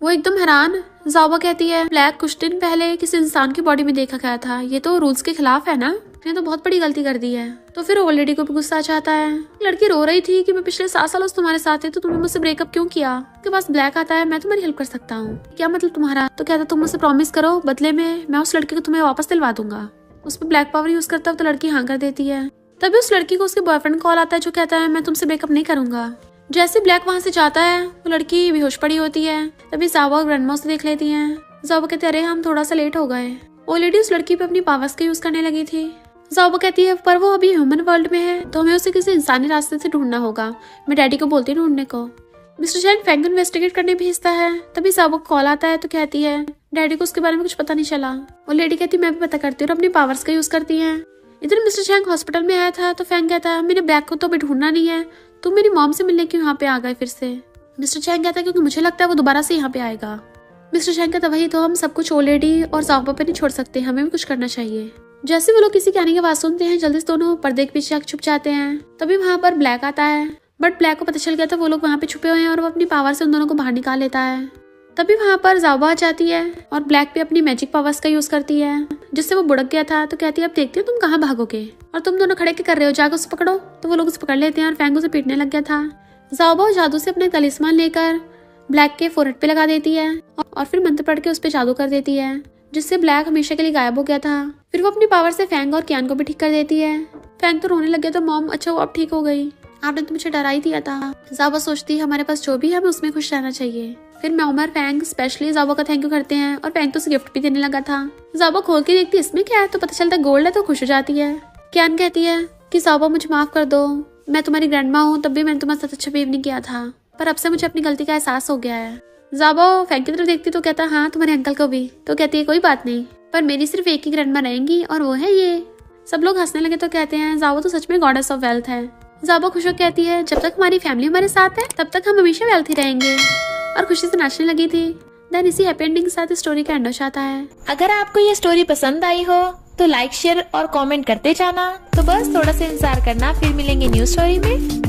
वो एकदम हैरान। जावा कहती है ब्लैक कुछ दिन पहले किसी इंसान की बॉडी में देखा गया था, ये तो रूल्स के खिलाफ है ना, ने तो बहुत बड़ी गलती कर दी है। तो फिर ओल्ड लेडी को भी गुस्सा आ जाता है। लड़की रो रही थी कि मैं पिछले 7 सालों से तुम्हारे साथ है तो तुमने मुझसे ब्रेकअप क्यों किया। उसके पास ब्लैक आता है मैं तुम्हारी हेल्प कर सकता हूँ। क्या मतलब तुम्हारा। तो कहता तुम मुझसे प्रॉमिस करो, बदले में मैं उस लड़की को तुम्हें वापस दिलवा दूंगा। उस पर ब्लैक पावर यूज करता तो लड़की हाँ कर देती है। तभी उस लड़की को उसके बॉयफ्रेंड कॉल आता है जो कहता है मैं तुमसे ब्रेकअप नहीं करूंगा। जैसे ब्लैक वहां से जाता है वो लड़की बेहोश पड़ी होती है। तभी जावा और ग्रैंडमा उसे देख लेती है। जावा कहते अरे हम थोड़ा सा लेट हो गए। ऑलरेडी उस लड़की पे अपनी पावर्स का यूज करने लगी थी। जावा कहती है पर वो अभी ह्यूमन वर्ल्ड में है तो हमें उसे किसी इंसानी रास्ते से ढूंढना होगा। मैं डैडी को बोलती हूँ ढूंढने को। मिस्टर चैंग फैंग को इन्वेस्टिगेट करने भेजता है। तभी जावा को कॉल आता है तो कहती है डैडी को उसके बारे में कुछ पता नहीं चला। और लेडी कहती मैं भी पता करती हूँ और अपनी पावर्स का यूज करती है। इधर मिस्टर चैंग हॉस्पिटल में आया था तो फैंग कहता है मैंने ब्लैक को तो अभी ढूंढना नहीं है, तुम मेरी मॉम से मिलने क्यों यहाँ पे आ गए फिर से। मिस्टर चैंग कहता है क्योंकि मुझे लगता है वो दोबारा से यहाँ पे आएगा। मिस्टर चैंग कहता वही तो, हम सब कुछ ऑलरेडी और जावा पे नहीं छोड़ सकते, हमें भी कुछ करना चाहिए। जैसे वो लोग किसी के आने की आवाज सुनते हैं जल्दी से दोनों पर्दे के पीछे छुप जाते हैं। तभी वहाँ पर ब्लैक आता है बट ब्लैक को पता चल गया था वो लोग वहाँ पे छुपे हुए हैं और वो अपनी पावर से उन दोनों को बाहर निकाल लेता है। तभी वहाँ पर जावा आ जाती है और ब्लैक पे अपनी मैजिक पावर्स का यूज करती है जिससे वो बुड़क गया था। तो कहती है अब देखती हो तुम कहाँ भागोगे और तुम दोनों खड़े कर रहे हो, जाकर उसे पकड़ो। तो वो लोग उसे पकड़ लेते हैं और फैंग उसे पीटने लग गया था। जावा जादू से अपने तलिस्मान लेकर ब्लैक के फोरहेड पे लगा देती है और फिर मंत्र पढ़ के उस पर जादू कर देती है जिससे ब्लैक हमेशा के लिए गायब हो गया था। फिर वो अपनी पावर से फैंग और कियान को भी ठीक कर देती है। फैंग तो रोने लग गया था, मॉम अच्छा वो अब ठीक हो गई, आपने तो मुझे डरा ही दिया था। जावा सोचती है हमारे पास जो भी है हमें उसमें खुश रहना चाहिए। फिर मॉम और फैंग स्पेशली जावा का थैंक यू करते हैं और फैंग तो उसे गिफ्ट भी देने लगा था। जावा खोल के देखती है इसमें क्या है तो पता चलता है गोल्ड है तो खुश हो जाती है। कियान कहती है कि जावा मुझे माफ कर दो, मैं तुम्हारी ग्रैंडमा हूँ, तब भी मैंने तुम्हारे साथ अच्छा बिहेव नहीं किया था, पर अब से मुझे अपनी गलती का एहसास हो गया है। ज़ाबो फैंग की तरफ देखती तो कहता हाँ तुम्हारे अंकल को भी। तो कहती है कोई बात नहीं, पर मेरी सिर्फ एक ही ग्रैंडमा रहेंगी और वो है ये। सब लोग हंसने लगे तो कहते हैं ज़ाबो तो सच में गॉडेस ऑफ वेल्थ है। ज़ाबो खुश होकर कहती है जब तक हमारी फैमिली हमारे साथ है तब तक हम हमेशा वेल्थी रहेंगे, और खुशी से नाचने लगी थी। देन इसी हैप्पी एंडिंग के साथ स्टोरी का एंड हो जाता है। अगर आपको ये स्टोरी पसंद आई हो तो लाइक शेयर और कमेंट करते जाना। तो बस थोड़ा सा इंतजार करना, फिर मिलेंगे न्यू स्टोरी में।